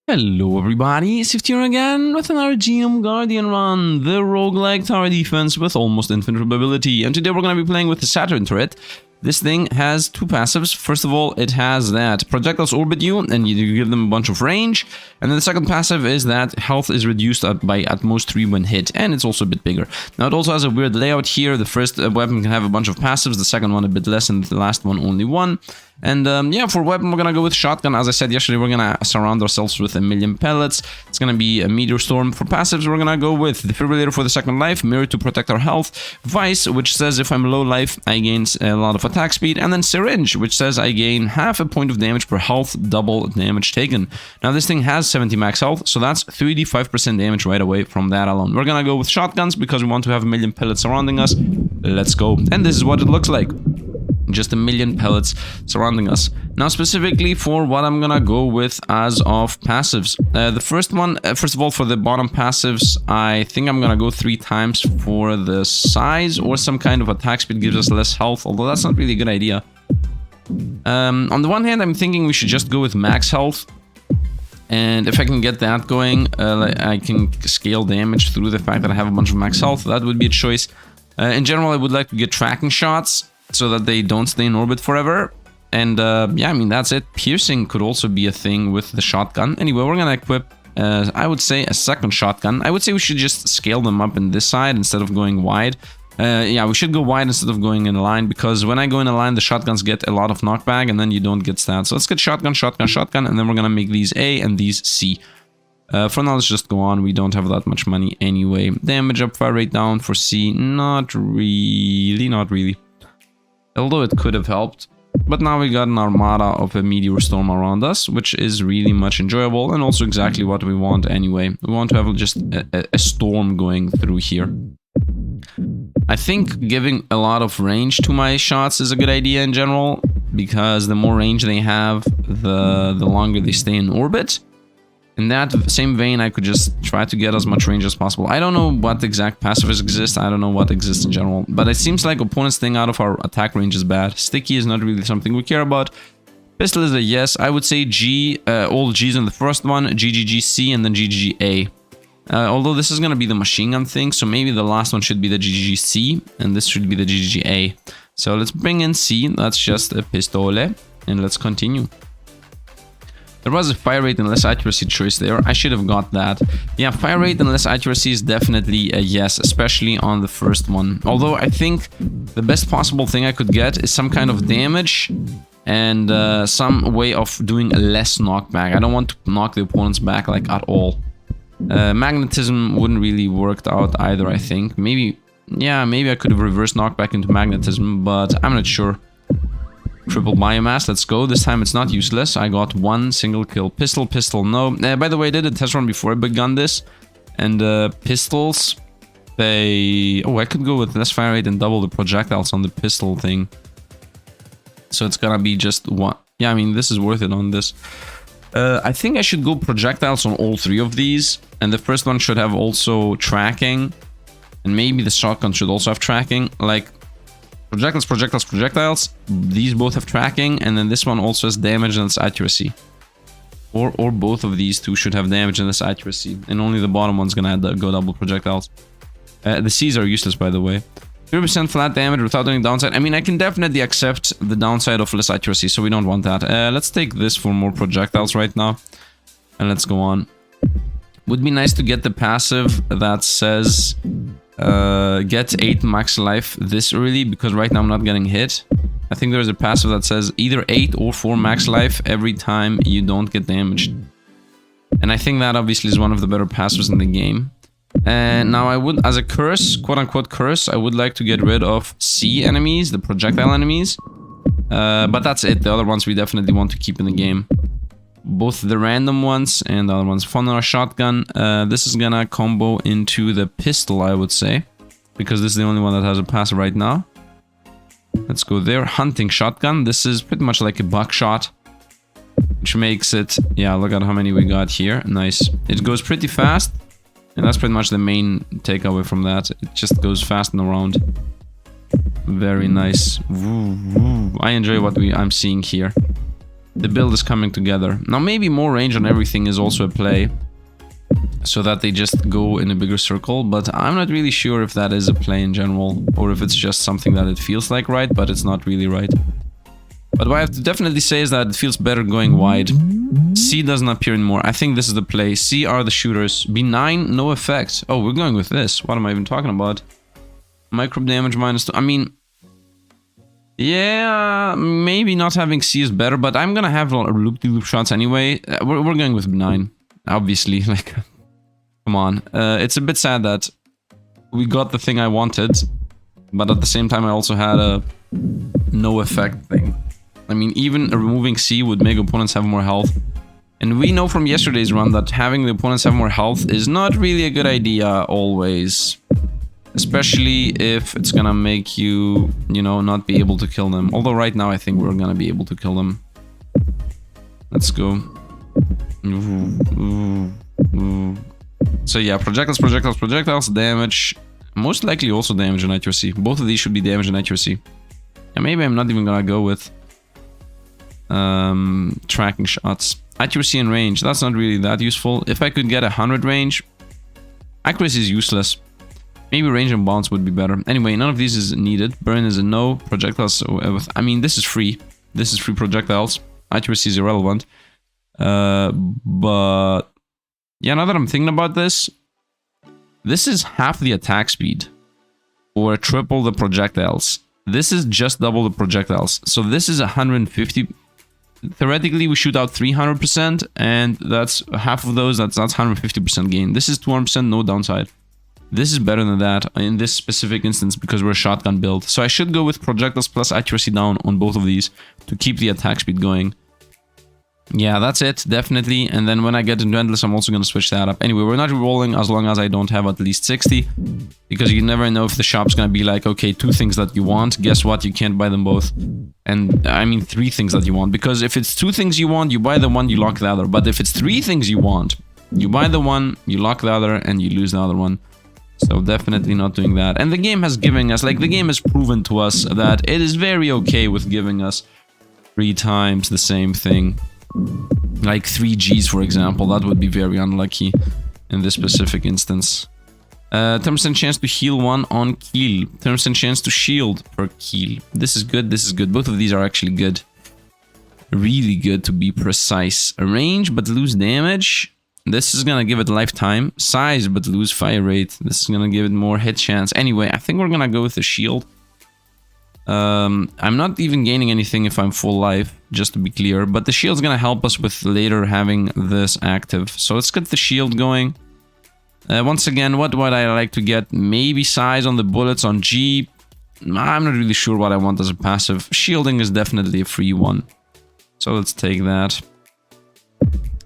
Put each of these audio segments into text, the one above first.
Hello everybody, Sifd here again with another Genome Guardian run, the roguelike tower defense with almost infinite probability. And today we're going to be playing with the Saturn turret. This thing has two passives. First of all, it has that projectiles orbit you and you give them a bunch of range. And then the second passive is that health is reduced by at most 3 when hit, and it's also a bit bigger. Now it also has a weird layout here. The first weapon can have a bunch of passives, the second one a bit less, and the last one only one. And yeah, for weapon we're gonna go with shotgun. As I said yesterday, we're gonna surround ourselves with 1,000,000 pellets. It's gonna be a meteor storm. For passives, we're gonna go with defibrillator for the second life, mirror to protect our health, vice, which says if I'm low life I gain a lot of attack speed, and then syringe, which says I gain half a point of damage per health, double damage taken. Now this thing has 70 max health, so that's 35% damage right away from that alone. We're gonna go with shotguns because we want to have 1,000,000 pellets surrounding us. Let's go. And this is what it looks like. Just 1,000,000 pellets surrounding us. Now specifically for what I'm gonna go with as of passives. The first one, first of all, for the bottom passives, I think I'm gonna go 3 times for the size, or some kind of attack speed gives us less health, although that's not really a good idea. On the one hand, I'm thinking we should just go with max health. And if I can get that going, I can scale damage through the fact that I have a bunch of max health. That would be a choice. In general, I would like to get tracking shots, so that they don't stay in orbit forever. And yeah, I mean, that's it. Piercing could also be a thing with the shotgun. Anyway, we're gonna equip, I would say, a second shotgun. I would say we should just scale them up in this side instead of going wide. Yeah, we should go wide instead of going in a line, because when I go in a line, the shotguns get a lot of knockback and then you don't get stats. So let's get shotgun, shotgun, shotgun, and then we're gonna make these A and these C. For now, let's just go on. We don't have that much money anyway. Damage up, fire rate down for C. Not really, not really. Although it could have helped. But now we got an armada of a meteor storm around us, which is really much enjoyable and also exactly what we want anyway. We want to have just a storm going through here. I think giving a lot of range to my shots is a good idea in general, because the more range they have, the longer they stay in orbit. In that same vein, I could just try to get as much range as possible. I don't know what exact passives exist. I don't know what exists in general. But it seems like opponents staying out of our attack range is bad. Sticky is not really something we care about. Pistol is a yes. I would say G, all G's in the first one, GGGC, and then GGA. Although this is going to be the machine gun thing, so maybe the last one should be the GGC, and this should be the GGA. So let's bring in C. That's just a pistole, and let's continue. There was a fire rate and less accuracy choice there. I should have got that. Yeah, fire rate and less accuracy is definitely a yes, especially on the first one. Although I think the best possible thing I could get is some kind of damage and some way of doing a less knockback. I don't want to knock the opponents back like at all. Magnetism wouldn't really worked out either, I think. Maybe, yeah, maybe I could have reversed knockback into magnetism, but I'm not sure. Triple biomass, let's go. This time it's not useless. I got 1 single kill. Pistol, pistol, no. By the way, I did a test run before I begun this. And pistols, they... Oh, I could go with less fire rate and double the projectiles on the pistol thing. So it's gonna be just 1. Yeah, I mean, this is worth it on this. I think I should go projectiles on all 3 of these. And the first one should have also tracking. And maybe the shotgun should also have tracking. Like... projectiles, projectiles, projectiles. These both have tracking, and then this one also has damage and its accuracy. Or both of these two should have damage and its accuracy, and only the bottom one's gonna go double projectiles. The C's are useless, by the way. 30% flat damage without any downside. I mean, I can definitely accept the downside of less accuracy, so we don't want that. Let's take this for more projectiles right now, and let's go on. Would be nice to get the passive that says... get 8 max life this early, because right now I'm not getting hit. I think there's a passive that says either 8 or 4 max life every time you don't get damaged. And I think that obviously is one of the better passives in the game. And now I would, as a curse, quote-unquote curse, I would like to get rid of C enemies, the projectile enemies. But that's it. The other ones we definitely want to keep in the game. Both the random ones and the other ones. Fun on a shotgun. This is gonna combo into the pistol, I would say, because this is the only one that has a passive right now. Let's go there. Hunting shotgun. This is pretty much like a buckshot, which makes it... Yeah, look at how many we got here. Nice. It goes pretty fast, and that's pretty much the main takeaway from that. It just goes fast and around. Very nice. I enjoy what I'm seeing here. the build is coming together. Now maybe more range on everything is also a play, so that they just go in a bigger circle, but I'm not really sure if that is a play in general, or if it's just something that it feels like right, but it's not really right. But what I have to definitely say is that it feels better going wide. C doesn't appear anymore. I think this is the play. C are the shooters. B9, no effect. Oh, we're going with this. What am I even talking about? Microbe damage -2. I mean, yeah, maybe not having C is better, but I'm gonna have loop-de-loop shots anyway. We're going with B9, obviously. Like, come on. It's a bit sad that we got the thing I wanted, but at the same time I also had a no effect thing. I mean, even removing C would make opponents have more health. And we know from yesterday's run that having the opponents have more health is not really a good idea always. Especially if it's gonna make you, you know, not be able to kill them. Although right now I think we're gonna be able to kill them. Let's go. So yeah, projectiles, projectiles, projectiles, damage. Most likely also damage and accuracy. Both of these should be damage and accuracy. And maybe I'm not even gonna go with tracking shots. Accuracy and range, that's not really that useful. If I could get 100 range, accuracy is useless. Maybe range and bounce would be better. Anyway, none of these is needed. Burn is a no. Projectiles, I mean, this is free. This is free projectiles. Accuracy is irrelevant. But yeah, now that I'm thinking about this, this is half the attack speed or triple the projectiles. This is just double the projectiles. So this is 150. Theoretically, we shoot out 300%, and that's half of those. That's 150% gain. This is 200%, no downside. This is better than that in this specific instance because we're a shotgun build. So I should go with projectiles plus accuracy down on both of these to keep the attack speed going. Yeah, that's it, definitely. And then when I get into Endless, I'm also going to switch that up. Anyway, we're not rolling as long as I don't have at least 60. Because you never know if the shop's going to be like, okay, 2 things that you want. Guess what? You can't buy them both. And I mean 3 things that you want. Because if it's 2 things you want, you buy the one, you lock the other. But if it's 3 things you want, you buy the one, you lock the other, and you lose the other one. So definitely not doing that. And the game has given us, like the game has proven to us that it is very okay with giving us 3 times the same thing. Like 3 Gs, for example, that would be very unlucky in this specific instance. 10% chance to heal 1 on kill. 10% chance to shield per kill. This is good, this is good. Both of these are actually good. Really good to be precise. Range but lose damage. This is gonna give it lifetime. Size but lose fire rate. This is gonna give it more hit chance. Anyway, I think we're gonna go with the shield. I'm not even gaining anything if I'm full life, just to be clear. But the shield's gonna help us with later having this active. So let's get the shield going. Once again, what would I like to get? Maybe size on the bullets on G. I'm not really sure what I want as a passive. Shielding is definitely a free one. So let's take that.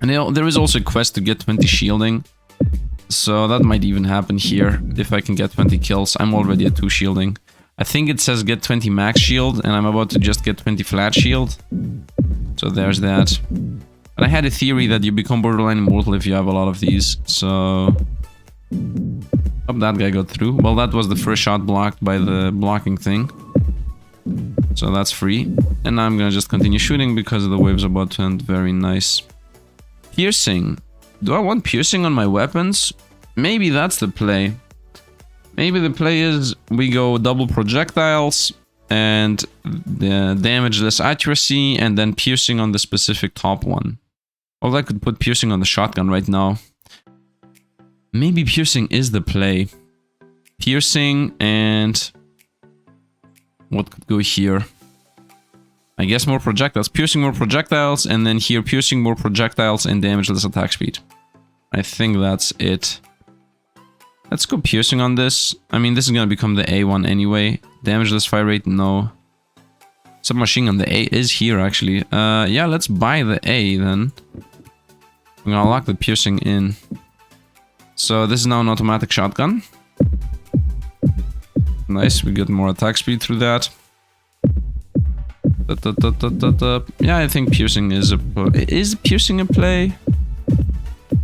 And there is also a quest to get 20 shielding. So that might even happen here. If I can get 20 kills. I'm already at 2 shielding. I think it says get 20 max shield, and I'm about to just get 20 flat shield. So there's that. But I had a theory that you become borderline immortal if you have a lot of these, so... Oh, that guy got through. Well, that was the first shot blocked by the blocking thing. So that's free. And now I'm gonna just continue shooting because the wave's about to end. Very nice. Piercing. Do I want piercing on my weapons? Maybe that's the play. Maybe the play is we go double projectiles and the damageless accuracy and then piercing on the specific top one. Or I could put piercing on the shotgun right now. Maybe piercing is the play. Piercing and... what could go here? I guess more projectiles. Piercing more projectiles and then here piercing more projectiles and damageless attack speed. I think that's it. Let's go piercing on this. I mean, this is gonna become the A one anyway. Damageless fire rate, no. Submachine gun, the A is here actually. Yeah, let's buy the A then. I'm gonna lock the piercing in. So this is now an automatic shotgun. Nice, we get more attack speed through that. Yeah, I think piercing is a... Is piercing a play?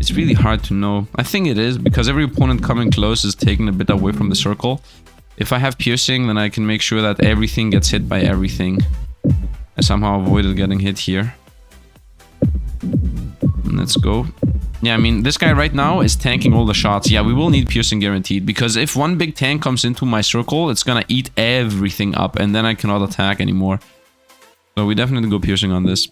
It's really hard to know. I think it is, because every opponent coming close is taken a bit away from the circle. If I have piercing, then I can make sure that everything gets hit by everything. I somehow avoided getting hit here. Let's go. Yeah, I mean, this guy right now is tanking all the shots. Yeah, we will need piercing guaranteed, because if one big tank comes into my circle, it's gonna eat everything up, and then I cannot attack anymore. So we definitely go piercing on this.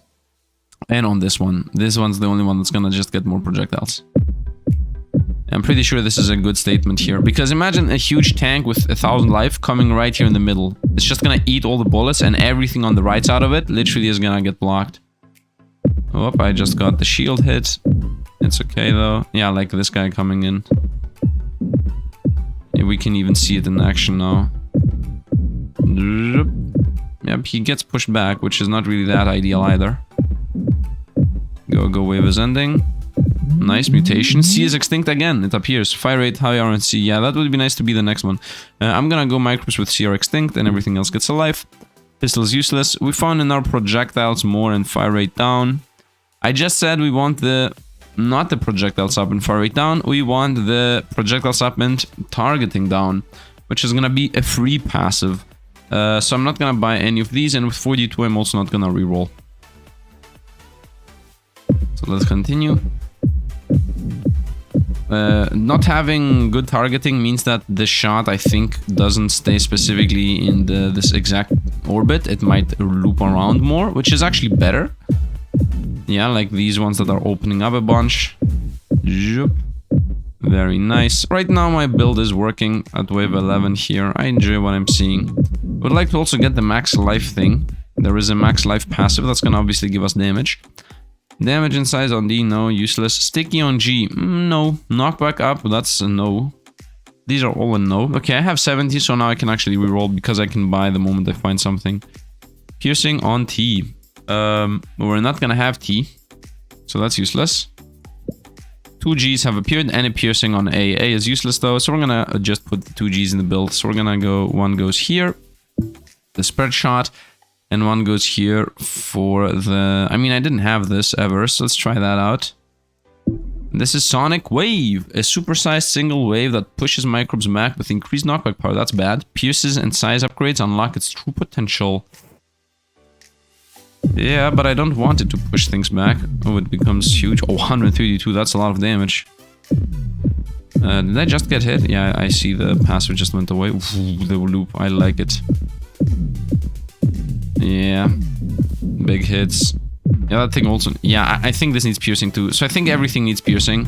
And on this one. This one's the only one that's gonna just get more projectiles. I'm pretty sure this is a good statement here, because imagine a huge tank with 1,000 life coming right here in the middle. It's just gonna eat all the bullets, and everything on the right side of it literally is gonna get blocked. Oh, I just got the shield hit. It's okay though. Yeah, like this guy coming in. Yeah, we can even see it in action now. Yep, he gets pushed back, which is not really that ideal either. Go, wave is ending. Nice mutation. C is extinct again, it appears. Fire rate, high RNC. Yeah, that would be nice to be the next one. I'm gonna go microbes with C are extinct, and everything else gets alive. Pistol's useless. We found in our projectiles more and fire rate down. I just said we want the... not the projectiles up and fire rate down. We want the projectiles up and targeting down, which is gonna be a free passive. So I'm not gonna buy any of these, and with 42 I'm also not gonna reroll. So let's continue. Not having good targeting means that the shot, I think, doesn't stay specifically in this exact orbit. It might loop around more, which is actually better. Yeah, like these ones that are opening up a bunch. Very nice. Right now my build is working at wave 11 here. I enjoy what I'm seeing. Would like to also get the max life thing. There is a max life passive that's gonna obviously give us damage. Damage and size on D, no. Useless. Sticky on G, no. Knockback up, that's a no. These are all a no. Okay, I have 70, so now I can actually reroll because I can buy the moment I find something. Piercing on T. We're not gonna have T, so that's useless. 2 Gs have appeared and a piercing on A. A is useless though, so we're gonna just put the 2 Gs in the build. So we're gonna go, one goes here, the spread shot, and one goes here for the... I mean, I didn't have this ever, so let's try that out. This is Sonic Wave, a supersized single wave that pushes microbes back with increased knockback power. That's bad. Pierces and size upgrades unlock its true potential. Yeah, but I don't want it to push things back. Oh, it becomes huge. Oh, 132, that's a lot of damage. Did I just get hit? Yeah, I see the passive just went away. Ooh, the loop, I like it. Yeah, big hits. Yeah, that thing also... Yeah, I think this needs piercing too. So I think everything needs piercing.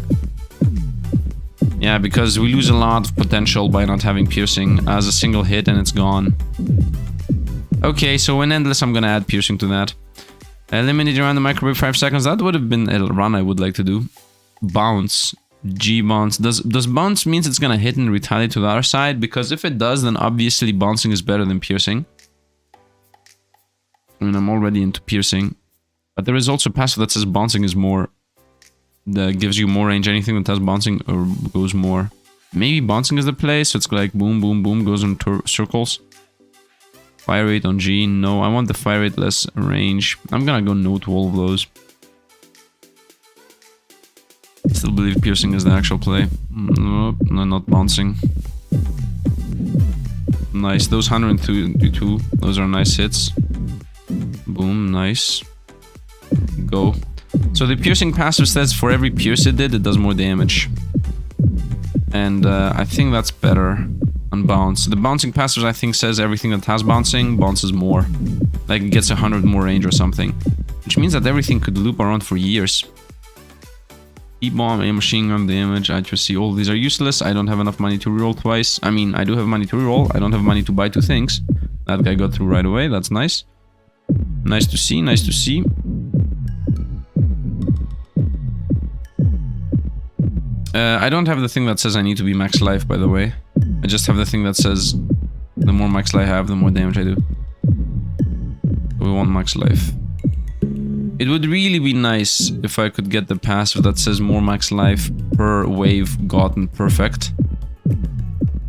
Yeah, because we lose a lot of potential by not having piercing as a single hit and it's gone. Okay, so in Endless I'm gonna add piercing to that. Eliminate around the microwave 5 seconds. That would have been a run I would like to do. Bounce. G bounce. Does bounce means it's gonna hit and retaliate to the other side? Because if it does, then obviously bouncing is better than piercing. I mean, I'm already into piercing. But there is also a passive that says bouncing is more. That gives you more range. Anything that has bouncing or goes more. Maybe bouncing is the play, so it's like boom, boom, boom, goes in circles. Fire rate on G, no, I want the fire rate less range. I'm gonna go no to all of those. Still believe piercing is the actual play. Nope, no, not bouncing. Nice, those 102, those are nice hits. Boom, nice. Go. So the piercing passive says for every pierce it did, it does more damage. And I think that's better. Bounce. The bouncing passive I think says everything that has bouncing bounces more. Like it gets 100 more range or something. Which means that everything could loop around for years. E-bomb, a machine gun damage, accuracy, all these are useless. I don't have enough money to reroll twice. I mean, I do have money to reroll. I don't have money to buy 2 things. That guy got through right away. That's nice. Nice to see, nice to see. I don't have the thing that says I need to be max life, by the way. I just have the thing that says the more max life I have, the more damage I do. We want max life. It would really be nice if I could get the passive that says more max life per wave gotten perfect.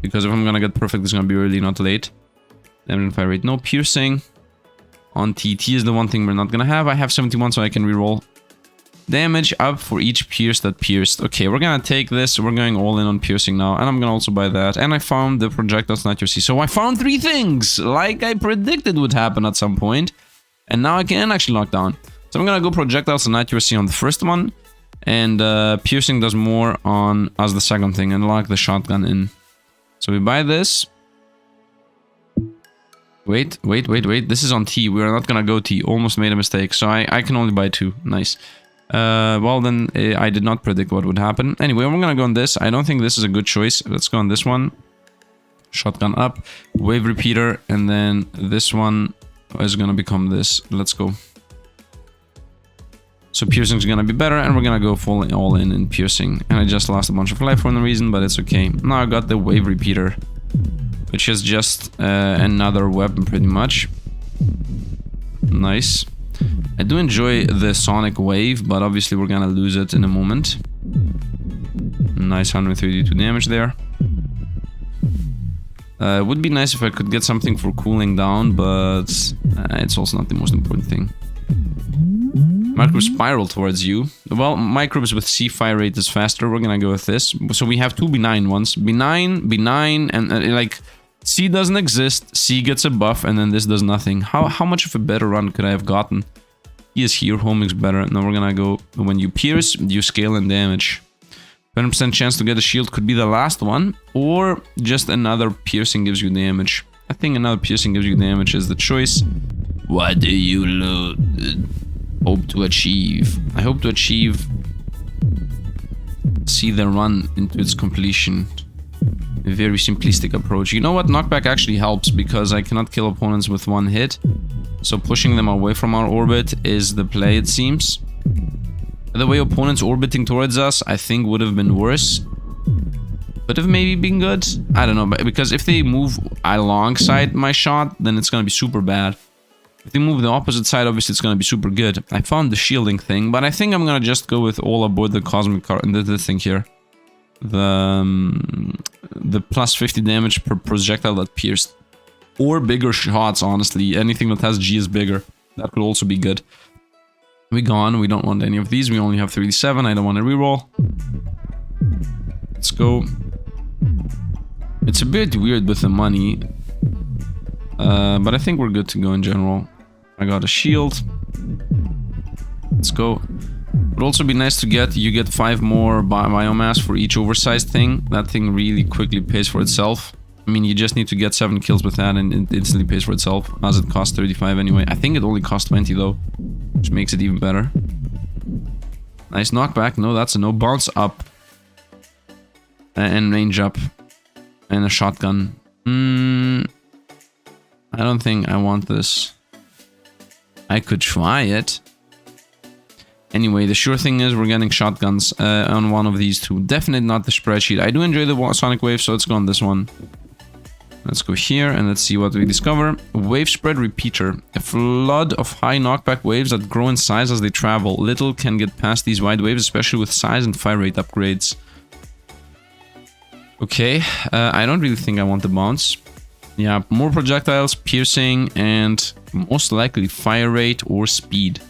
Because if I'm gonna get perfect, it's gonna be really not late. Damage and fire rate, no piercing. On TT is the one thing we're not gonna have. I have 71, so I can reroll. Damage up for each pierce that pierced. Okay, we're gonna take this. We're going all in on piercing now. And I'm gonna also buy that. And I found the projectiles accuracy. So I found 3 things! Like I predicted would happen at some point. And now I can actually lock down. So I'm gonna go projectiles and accuracy on the first one. And piercing does more on as the second thing, and lock the shotgun in. So we buy this. Wait. This is on T. We're not gonna go T. Almost made a mistake. So I can only buy 2. Nice. Well then, I did not predict what would happen. Anyway, we're gonna go on this. I don't think this is a good choice. Let's go on this one. Shotgun up. Wave repeater. And then this one is gonna become this. Let's go. So piercing is gonna be better, and we're gonna go full all in piercing. And I just lost a bunch of life for no reason, but it's okay. Now I got the wave repeater, which is just another weapon pretty much. Nice. I do enjoy the sonic wave, but obviously we're gonna lose it in a moment. Nice 132 damage there. It would be nice if I could get something for cooling down, but it's also not the most important thing. Microbes spiral towards you. Well, microbes with C fire rate is faster. We're gonna go with this. So we have 2 benign ones. Benign, and like C doesn't exist. C gets a buff, and then this does nothing. How much of a better run could I have gotten? He is here. Homing's better. Now we're gonna go. When you pierce, you scale in damage. 20% chance to get a shield could be the last one, or just another piercing gives you damage. I think another piercing gives you damage is the choice. What do you hope to achieve? I hope to achieve see the run into its completion. A very simplistic approach. You know what? Knockback actually helps because I cannot kill opponents with 1 hit. So pushing them away from our orbit is the play, it seems. The way opponents orbiting towards us, I think would have been worse. Could have maybe been good. I don't know, but because if they move alongside my shot, then it's gonna be super bad. If they move the opposite side, obviously it's gonna be super good. I found the shielding thing, but I think I'm gonna just go with all aboard the cosmic car and this thing here. The plus 50 damage per projectile that pierced. Or bigger shots, honestly. Anything that has G is bigger. That could also be good. We gone. We don't want any of these. We only have 3d7. I don't want to reroll. Let's go. It's a bit weird with the money. But I think we're good to go in general. I got a shield. Let's go. Would also be nice to get. You get 5 more biomass for each oversized thing. That thing really quickly pays for itself. I mean, you just need to get 7 kills with that and it instantly pays for itself, as it costs 35 anyway. I think it only costs 20 though, which makes it even better. Nice knockback. No, that's a no. Bounce up. And range up. And a shotgun. I don't think I want this. I could try it. Anyway, the sure thing is we're getting shotguns on one of these 2. Definitely not the spreadsheet. I do enjoy the sonic wave, so let's go on this one. Let's go here and let's see what we discover. Wave spread repeater. A flood of high knockback waves that grow in size as they travel. Little can get past these wide waves, especially with size and fire rate upgrades. Okay, I don't really think I want the bounce. Yeah, more projectiles, piercing, and most likely fire rate or speed.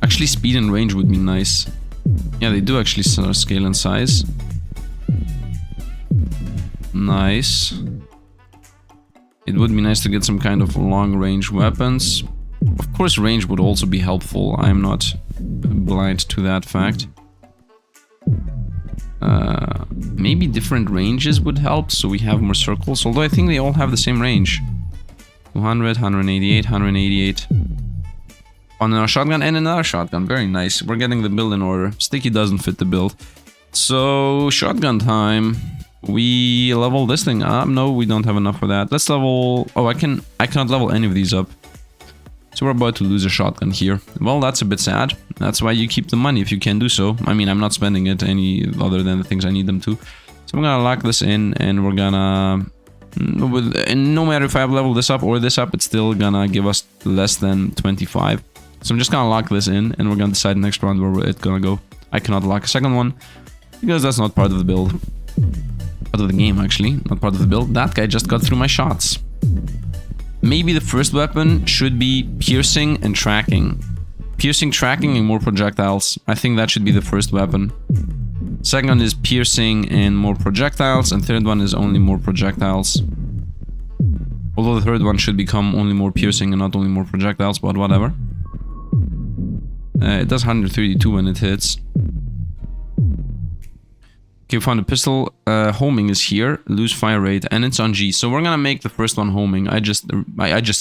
Actually, speed and range would be nice. Yeah, they do actually scale in size. Nice. It would be nice to get some kind of long-range weapons. Of course, range would also be helpful. I'm not blind to that fact. Maybe different ranges would help, so we have more circles. Although I think they all have the same range. 200, 188, 188. On another shotgun and another shotgun. Very nice. We're getting the build in order. Sticky doesn't fit the build. So, shotgun time. We level this thing up. No, we don't have enough for that. Let's level... Oh, I cannot level any of these up. So we're about to lose a shotgun here. Well, that's a bit sad. That's why you keep the money if you can do so. I mean, I'm not spending it any other than the things I need them to. So I'm gonna lock this in and we're gonna... And no matter if I level this up or this up, it's still gonna give us less than 25. So I'm just gonna lock this in and we're gonna decide next round where it's gonna go. I cannot lock a second one because that's not part of the build. Part of the game, actually. Not part of the build. That guy just got through my shots. Maybe the first weapon should be piercing and tracking. Piercing, tracking, and more projectiles. I think that should be the first weapon. Second is piercing and more projectiles. And third one is only more projectiles. Although the third one should become only more piercing and not only more projectiles, but whatever. It does 132 when it hits. Okay, we found a pistol. Homing is here. Lose fire rate, and it's on G. So we're gonna make the first one homing. I just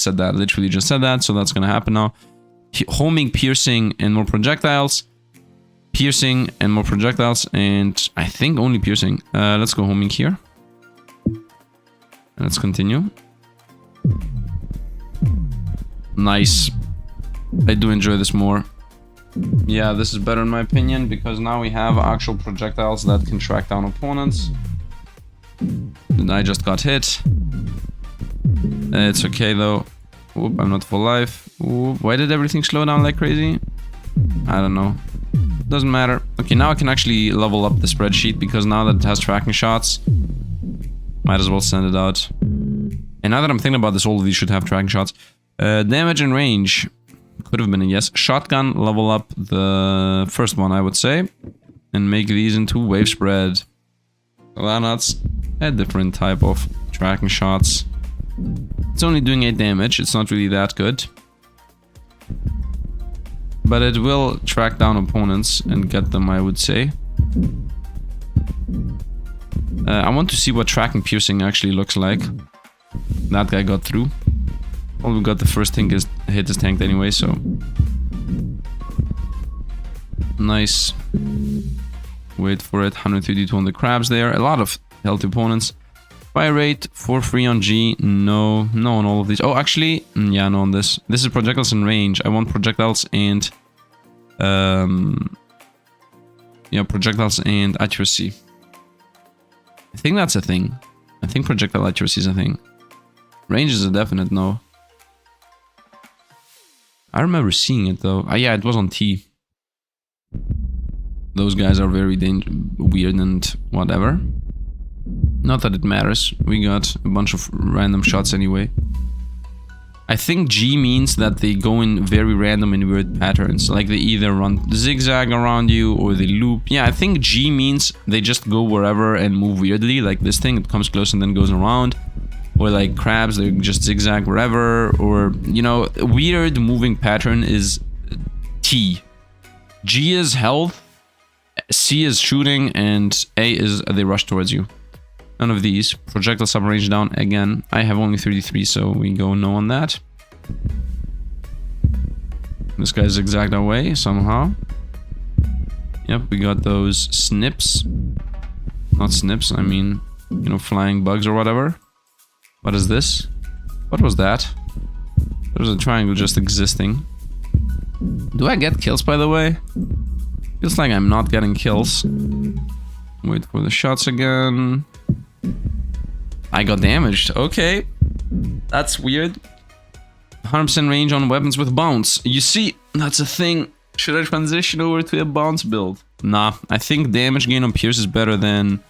said that. Literally just said that. So that's gonna happen now. Homing, piercing, and more projectiles. Piercing and more projectiles, and I think only piercing. Let's go homing here. Let's continue. Nice. I do enjoy this more. Yeah, this is better in my opinion, because now we have actual projectiles that can track down opponents. And I just got hit. It's okay though. Oop, I'm not full life. Oop, why did everything slow down like crazy? I don't know. Doesn't matter. Okay, now I can actually level up the spreadsheet, because now that it has tracking shots, might as well send it out. And now that I'm thinking about this, all of these should have tracking shots. Damage and range. Could have been a yes. Shotgun, level up the first one, I would say. And make these into wave spread. Well, that's a different type of tracking shots. It's only doing 8 damage. It's not really that good. But it will track down opponents and get them, I would say. I want to see what tracking piercing actually looks like. That guy got through. All we got the first thing is hit his tank anyway, so... Nice. Wait for it. 132 on the crabs there. A lot of healthy opponents. Fire rate, 4-3 on G. No. No on all of these. Oh, actually... yeah, no on this. This is projectiles and range. I want projectiles and... yeah, projectiles and accuracy. I think that's a thing. I think projectile accuracy is a thing. Range is a definite no. I remember seeing it though. Ah, yeah, it was on T. Those guys are very weird and whatever. Not that it matters. We got a bunch of random shots anyway. I think G means that they go in very random and weird patterns. Like they either run zigzag around you or they loop. Yeah, I think G means they just go wherever and move weirdly. Like this thing, it comes close and then goes around. Or like crabs, they just zigzag wherever. Or, you know, a weird moving pattern is T. G is health, C is shooting, and A is they rush towards you. None of these. Projectile sub-range down again. I have only 33, so we go no on that. This guy zigzagged away somehow. Yep, we got those snips. Not snips, I mean, you know, flying bugs or whatever. What is this? What was that? There's a triangle just existing. Do I get kills, by the way? Feels like I'm not getting kills. Wait for the shots again. I got damaged. Okay. That's weird. 100% range on weapons with bounce. You see, that's a thing. Should I transition over to a bounce build? Nah, I think damage gain on pierce is better than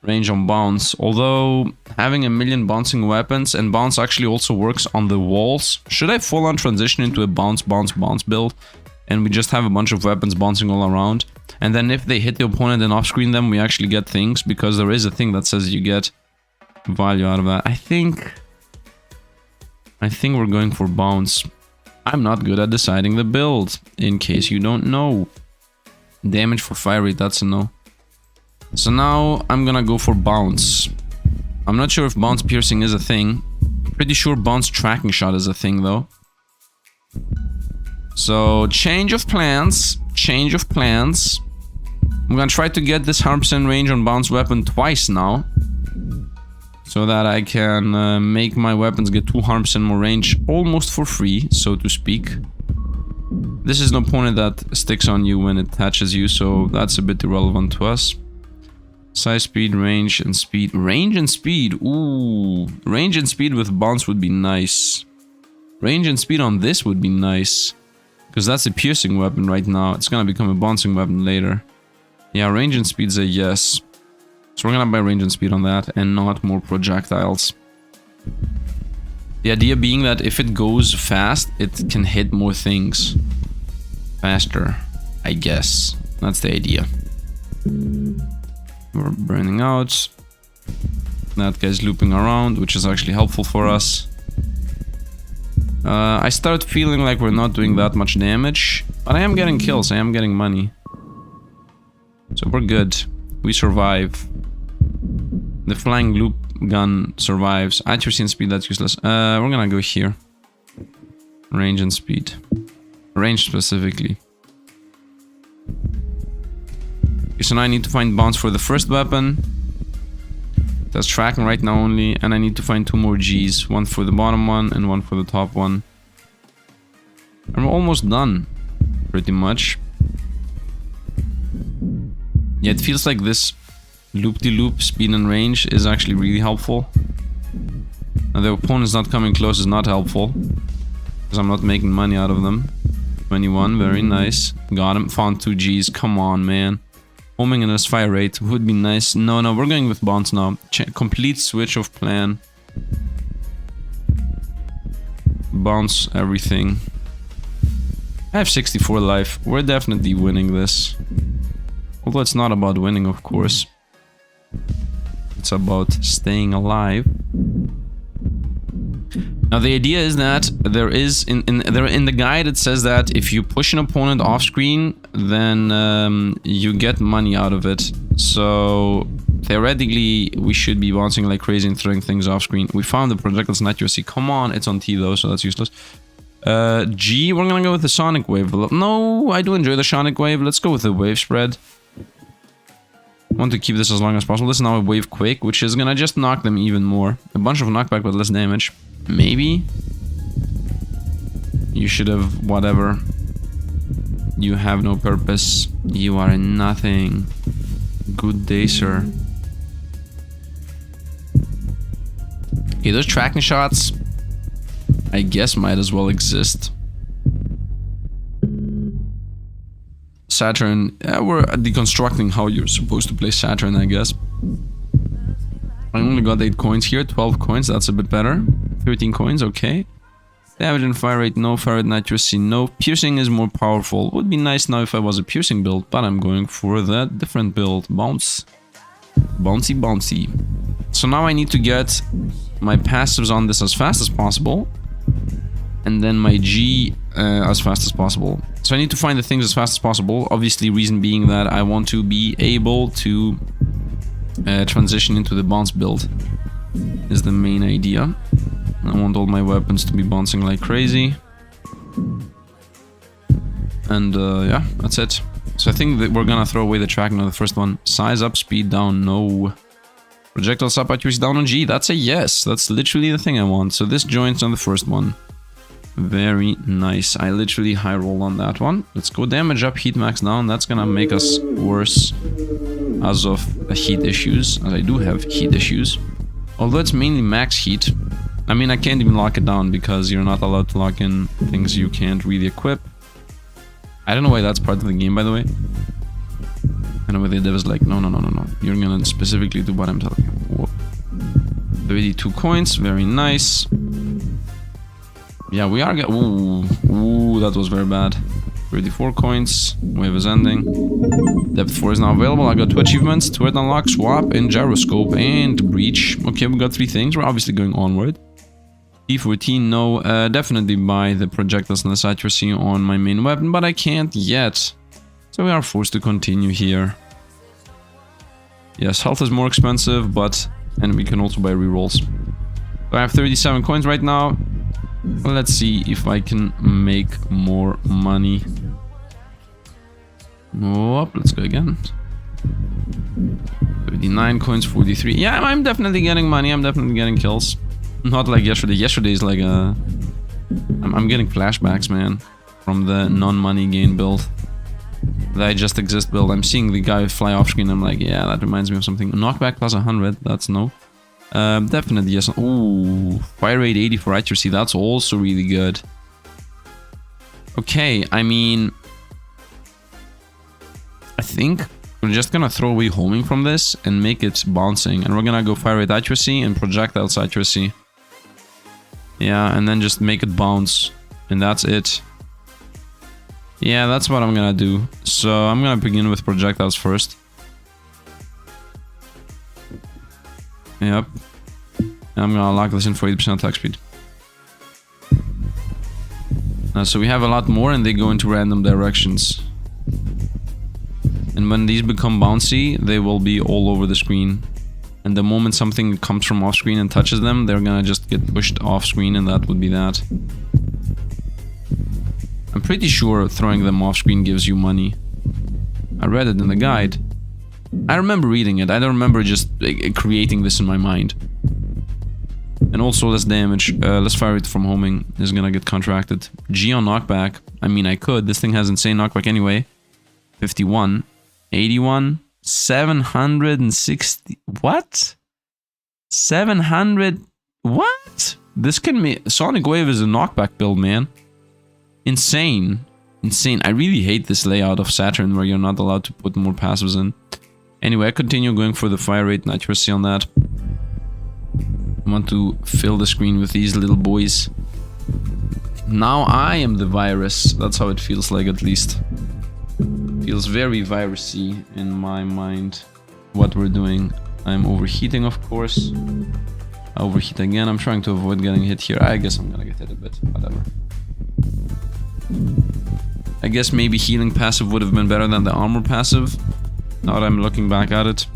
range on bounce. Although, having a million bouncing weapons, and bounce actually also works on the walls. Should I full on transition into a bounce build? And we just have a bunch of weapons bouncing all around. And then if they hit the opponent and off-screen them, we actually get things. Because there is a thing that says you get value out of that. I think we're going for bounce. I'm not good at deciding the build, in case you don't know. Damage for fire rate, that's a no. So now I'm gonna go for bounce. I'm not sure if bounce piercing is a thing. Pretty sure bounce tracking shot is a thing though. So change of plans. I'm gonna try to get this 100% range on bounce weapon twice now. So that I can make my weapons get 200% more range almost for free, so to speak. This is an opponent that sticks on you when it touches you, so that's a bit irrelevant to us. Size, speed, range, and speed. Range and speed, ooh. Range and speed with bounce would be nice. Range and speed on this would be nice. Because that's a piercing weapon right now. It's gonna become a bouncing weapon later. Yeah, range and speed's a yes. So we're gonna buy range and speed on that, and not more projectiles. The idea being that if it goes fast, it can hit more things faster, I guess. That's the idea. We're burning out. That guy's looping around, which is actually helpful for us. I start feeling like we're not doing that much damage, but I am getting kills, I am getting money. So we're good. We survive. The flying loop gun survives. Accuracy and speed, that's useless. We're gonna go here. Range and speed. Range specifically. Okay, so now I need to find bounce for the first weapon. That's tracking right now only, and I need to find 2 more Gs. One for the bottom one and one for the top one. And we're almost done, pretty much. Yeah, it feels like this loop-de-loop speed and range is actually really helpful. Now the opponent's not coming close is not helpful, because I'm not making money out of them. 21, very nice. Got him, found 2 Gs, come on, man. Homing and his fire rate would be nice. No, we're going with bounce now. Complete switch of plan. Bounce everything. I have 64 life. We're definitely winning this. Although it's not about winning, of course. It's about staying alive. Now the idea is that there is in the guide it says that if you push an opponent off screen, then you get money out of it. So theoretically we should be bouncing like crazy and throwing things off screen. We found the projectile's accuracy. Come on, it's on T though, so that's useless. G, we're gonna go with the sonic wave. No, I do enjoy the sonic wave. Let's go with the wave spread. I want to keep this as long as possible. This is now a wave quake, which is gonna just knock them even more. A bunch of knockback but less damage. Maybe you should have whatever. You have no purpose. You are nothing. Good day, sir. Okay, those tracking shots, I guess, might as well exist. Saturn, we're deconstructing how you're supposed to play Saturn, I guess. I only got 8 coins here, 12 coins, that's a bit better. 13 coins, okay. Damage and fire rate, no. Fire rate and accuracy, no. Piercing is more powerful. Would be nice now if I was a piercing build, but I'm going for that different build. Bounce. Bouncy, bouncy. So now I need to get my passives on this as fast as possible. And then my G as fast as possible. So I need to find the things as fast as possible. Obviously, reason being that I want to be able to transition into the bounce build is the main idea. I want all my weapons to be bouncing like crazy. And yeah, that's it. So I think that we're gonna throw away the tracking of the first one. Size up, speed down, no. Projectile sub accuracy down on G, that's a yes. That's literally the thing I want. So this joins on the first one. Very nice. I literally high roll on that one. Let's go damage up, heat max down. That's gonna make us worse as of heat issues, as I do have heat issues. Although it's mainly max heat. I mean, I can't even lock it down because you're not allowed to lock in things you can't really equip. I don't know why that's part of the game, by the way. I know why the dev is like, no. You're gonna specifically do what I'm telling you. Whoa. 32 coins, very nice. Yeah, we are getting... Ooh, that was very bad. 34 coins, wave is ending. Depth 4 is now available. I got 2 achievements, turret unlock, swap, and gyroscope, and breach. Okay, we got 3 things. We're obviously going onward. T14, no, definitely buy the projectiles and the accuracy on my main weapon, but I can't yet. So we are forced to continue here. Yes, health is more expensive, but... And we can also buy rerolls. So I have 37 coins right now. Let's see if I can make more money. Oh, let's go again. 39 coins, 43. Yeah, I'm definitely getting money. I'm definitely getting kills. Not like yesterday. Yesterday is like a... I'm getting flashbacks, man. From the non-money gain build. The I just exist build. I'm seeing the guy fly off screen. I'm like, yeah, that reminds me of something. Knockback plus 100. That's no. Definitely yes. Ooh, fire rate 80 for accuracy. That's also really good. Okay, I mean... I think we're just gonna throw away homing from this and make it bouncing. And we're gonna go fire rate accuracy and projectiles accuracy. Yeah, and then just make it bounce. And that's it. Yeah, that's what I'm gonna do. So I'm gonna begin with projectiles first. Yep. And I'm gonna lock this in for 80% attack speed. So we have a lot more and they go into random directions. And when these become bouncy, they will be all over the screen. And the moment something comes from off screen and touches them, they're gonna just get pushed off screen, and that would be that. I'm pretty sure throwing them off screen gives you money. I read it in the guide. I remember reading it. I don't remember just creating this in my mind. And also less damage. Less fire rate from homing is gonna get contracted. G on knockback. I mean, I could. This thing has insane knockback anyway. 51. 81. 760. What? 700. What? This can be. Sonic Wave is a knockback build, man. Insane. Insane. I really hate this layout of Saturn where you're not allowed to put more passives in. Anyway, I continue going for the fire rate and accuracy on that. I want to fill the screen with these little boys. Now I am the virus. That's how it feels like, at least. Feels very virusy in my mind. What we're doing. I'm overheating, of course. I overheat again. I'm trying to avoid getting hit here. I guess I'm gonna get hit a bit. Whatever. I guess maybe healing passive would have been better than the armor passive. Now that I'm looking back at it.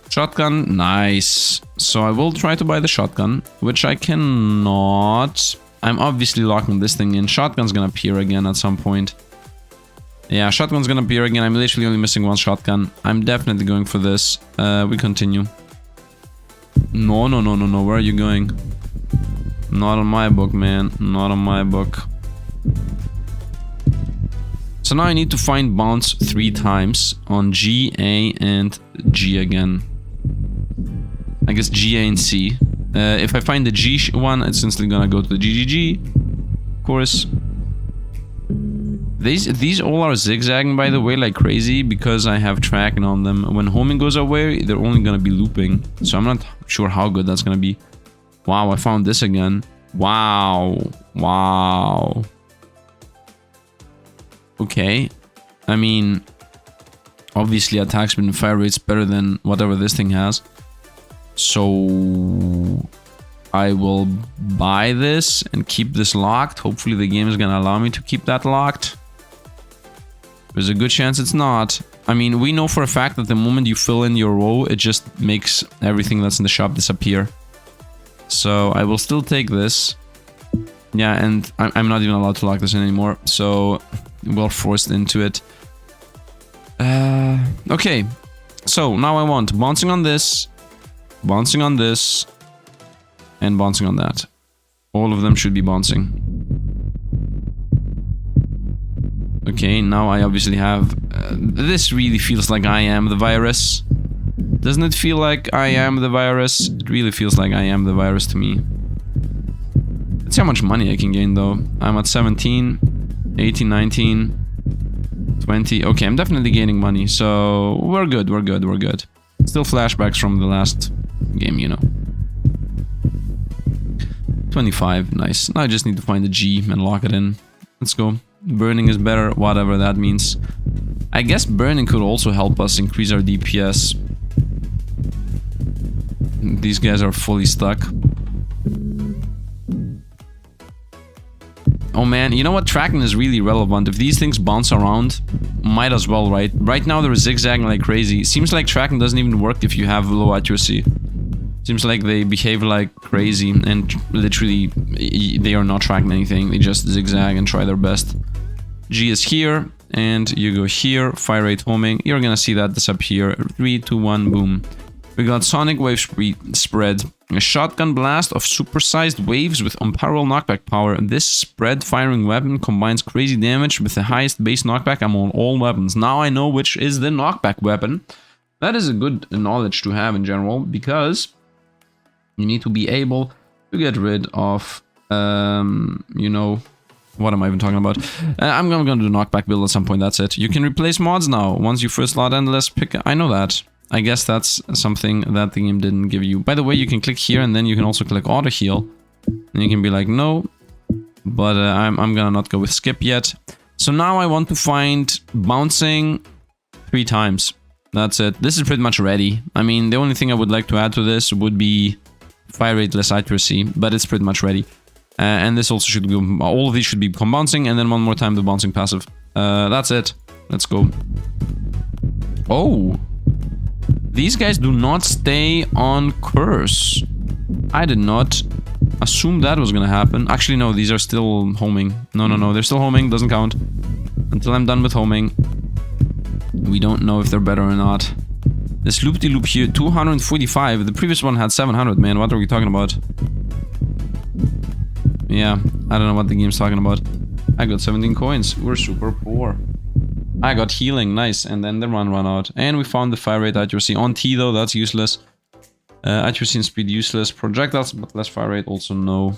Shotgun, nice. So I will try to buy the shotgun, which I cannot. I'm obviously locking this thing in. Shotgun's gonna appear again at some point. Yeah, shotgun's gonna appear again. I'm literally only missing one shotgun. I'm definitely going for this. We continue. No, no, no, no, no. Where are you going? Not on my book, man. Not on my book. So now I need to find bounce 3 times on G, A, and G again. I guess G, A, and C. If I find the G one, it's instantly gonna go to the GGG. Of course. These all are zigzagging, by the way, like crazy, because I have tracking on them. When homing goes away, they're only gonna be looping. So I'm not sure how good that's gonna be. Wow, I found this again. Wow. Wow. Okay. I mean, obviously attack speed and fire rate's better than whatever this thing has. So I will buy this and keep this locked. Hopefully the game is gonna allow me to keep that locked. There's a good chance it's not. I mean, we know for a fact that the moment you fill in your row, it just makes everything that's in the shop disappear. So I will still take this. Yeah, and I'm not even allowed to lock this in anymore. So we're forced into it. Okay. So now I want bouncing on this, bouncing on this, and bouncing on that. All of them should be bouncing. Okay, now I obviously have... this really feels like I am the virus. Doesn't it feel like I am the virus? It really feels like I am the virus to me. Let's see how much money I can gain though. I'm at 17, 18, 19, 20. Okay, I'm definitely gaining money, so we're good, we're good, we're good. Still flashbacks from the last game, you know. 25, nice. Now I just need to find the G and lock it in. Let's go. Burning is better, whatever that means. I guess burning could also help us increase our DPS. These guys are fully stuck. Oh man, you know what? Tracking is really relevant. If these things bounce around, might as well, right? Right now they're zigzagging like crazy. Seems like tracking doesn't even work if you have low accuracy. Seems like they behave like crazy and literally they are not tracking anything. They just zigzag and try their best. G is here and you go here, fire rate homing. You're gonna see that disappear. 3, 2, 1, boom. We got Sonic Wave spread. A shotgun blast of supersized waves with unparalleled knockback power. This spread firing weapon combines crazy damage with the highest base knockback among all weapons. Now I know which is the knockback weapon. That is a good knowledge to have in general, because you need to be able to get rid of, you know, what am I even talking about? I'm gonna do knockback build at some point, that's it. You can replace mods now. Once you first slot endless, I know that. I guess that's something that the game didn't give you. By the way, you can click here and then you can also click auto heal. And you can be like, no. But I'm gonna not go with skip yet. So now I want to find bouncing 3 times. That's it. This is pretty much ready. I mean, the only thing I would like to add to this would be fire rate less accuracy, but it's pretty much ready. And this also should go, all of these should become bouncing, and then one more time the bouncing passive. That's it. Let's go. Oh! These guys do not stay on curse. I did not assume that was gonna happen. Actually, no, these are still homing. No, they're still homing, doesn't count. Until I'm done with homing. We don't know if they're better or not. This loop-de-loop here, 245. The previous one had 700, man. What are we talking about? Yeah, I don't know what the game's talking about. I got 17 coins. We're super poor. I got healing, nice. And then the run out. And we found the fire rate accuracy. On T though, that's useless. Accuracy and speed useless. Projectiles, but less fire rate, also no.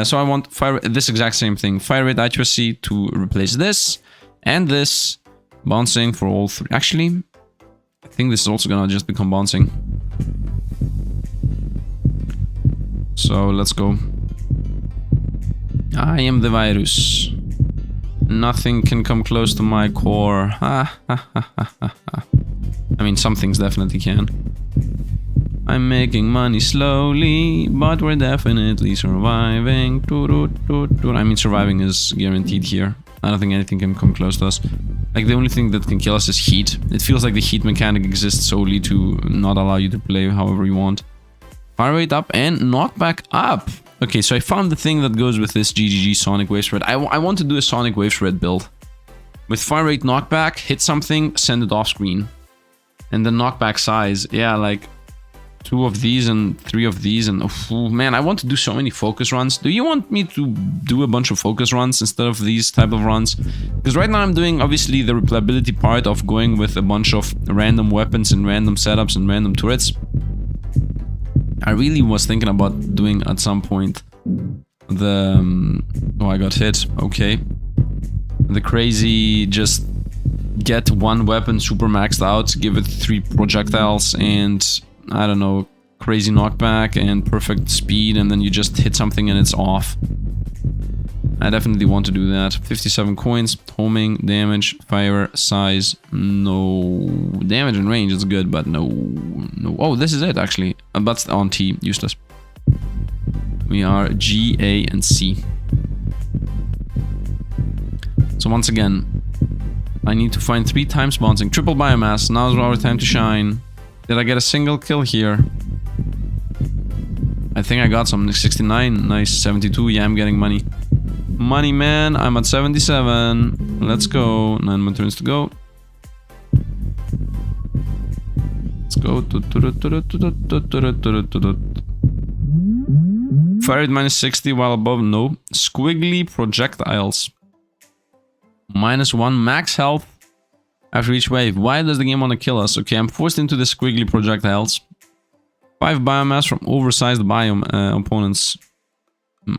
So I want this exact same thing. Fire rate accuracy to replace this. And this. Bouncing for all three. Actually, I think this is also gonna just become bouncing. So let's go. I am the virus. Nothing can come close to my core. I mean, some things definitely can. I'm making money slowly, but we're definitely surviving. I mean, surviving is guaranteed here. I don't think anything can come close to us. Like, the only thing that can kill us is heat. It feels like the heat mechanic exists solely to not allow you to play however you want. Fire rate up and knockback up. Okay, so I found the thing that goes with this GGG Sonic Wave Spread. I want to do a Sonic Wave Spread build. With fire rate knockback, hit something, send it off screen. And the knockback size, yeah, like 2 of these and 3 of these, and oh, man, I want to do so many focus runs. Do you want me to do a bunch of focus runs instead of these type of runs? Because right now I'm doing obviously the replayability part of going with a bunch of random weapons and random setups and random turrets. I really was thinking about doing at some point the oh, I got hit. Okay, the crazy just get one weapon super maxed out, give it 3 projectiles and I don't know, crazy knockback and perfect speed, and then you just hit something and it's off. I definitely want to do that. 57 coins, homing, damage, fire, size, no. Damage and range is good, but no. Oh, this is it actually. But on T, useless. We are G, A, and C. So once again, I need to find 3 times bouncing. Triple biomass, now's our time to shine. Did I get a single kill here? I think I got some. 69, nice. 72, yeah, I'm getting money. Money, man, I'm at 77. Let's go. 9 more turns to go. Let's go. Fire rate minus 60 while above, no. Squiggly projectiles. -1 max health after each wave. Why does the game want to kill us? Okay, I'm forced into the squiggly projectiles. 5 biomass from oversized biome opponents.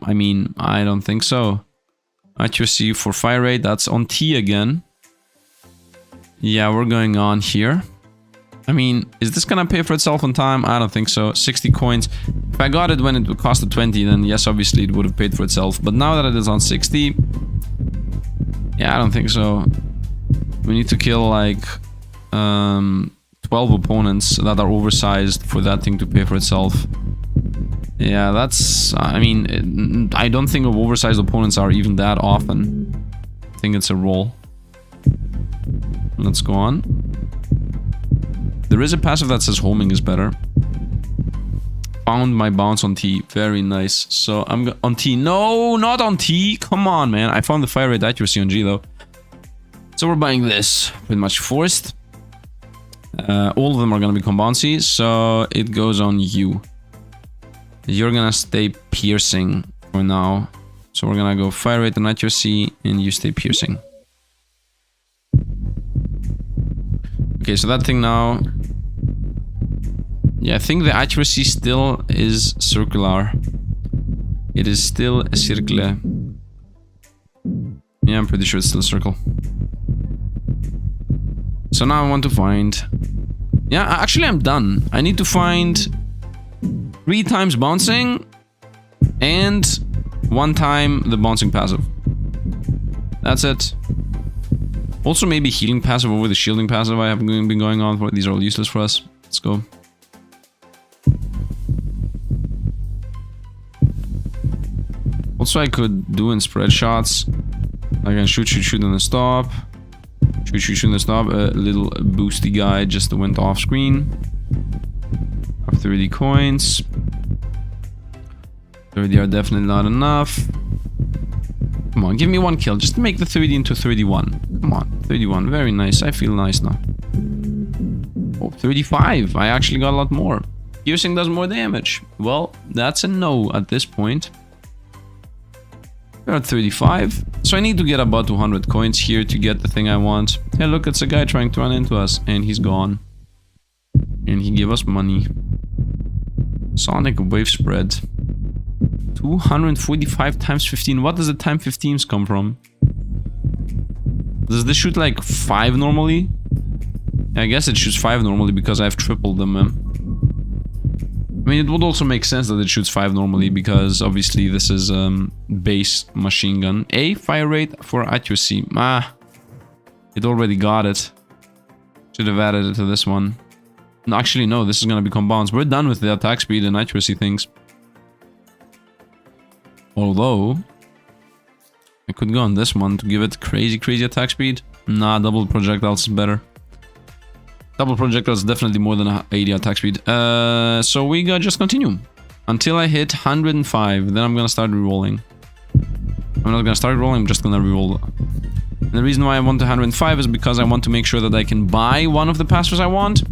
I mean, I don't think so. Accuracy for fire rate, that's on T again. Yeah, we're going on here. I mean, is this gonna pay for itself on time? I don't think so. 60 coins. If I got it when it costed 20, then yes, obviously it would have paid for itself. But now that it is on 60... yeah, I don't think so. We need to kill like 12 opponents that are oversized for that thing to pay for itself. Yeah, that's... I mean, I don't think of oversized opponents are even that often. I think it's a roll. Let's go on. There is a passive that says homing is better. Found my bounce on T. Very nice. So I'm on T. No, not on T. Come on, man. I found the fire rate accuracy on G though. So we're buying this. Pretty much forced. All of them are gonna become bouncy. So it goes on you. You're gonna stay piercing for now. So we're gonna go fire rate and accuracy, and you stay piercing. Okay, so that thing now... yeah, I think the accuracy still is circular. It is still a circle. Yeah, I'm pretty sure it's still a circle. So now I want to find... yeah, actually I'm done. I need to find 3 times bouncing and 1 time the bouncing passive. That's it. Also maybe healing passive over the shielding passive I have been going on for. These are all useless for us. Let's go. Also Also, I could do in spread shots. I can shoot, shoot, shoot, and stop. Shoot, shoot, shoot, and stop. A little boosty guy just went off screen. Have 30 coins. 30 are definitely not enough. Come on, give me one kill. Just make the 30 into 31. Come on, 31. Very nice. I feel nice now. Oh, 35. I actually got a lot more. Piercing does more damage. Well, that's a no at this point. We're at 35. So I need to get about 200 coins here to get the thing I want. Hey, look, it's a guy trying to run into us. And he's gone. And he gave us money. Sonic wave spread. 245 times 15. What does the time 15s come from? Does this shoot like 5 normally? I guess it shoots 5 normally because I've tripled them. I mean, it would also make sense that it shoots 5 normally because obviously this is base machine gun. A fire rate for accuracy. Ah, it already got it. Should have added it to this one. No, actually, no, this is gonna become bounce. We're done with the attack speed and accuracy things. Although, I could go on this one to give it crazy, crazy attack speed. Nah, double projectiles is better. Double projectiles is definitely more than 80 attack speed. So we gotta just continue. Until I hit 105, then I'm gonna start rerolling. I'm not gonna start rolling, I'm just gonna reroll. And the reason why I want 105 is because I want to make sure that I can buy one of the passives I want.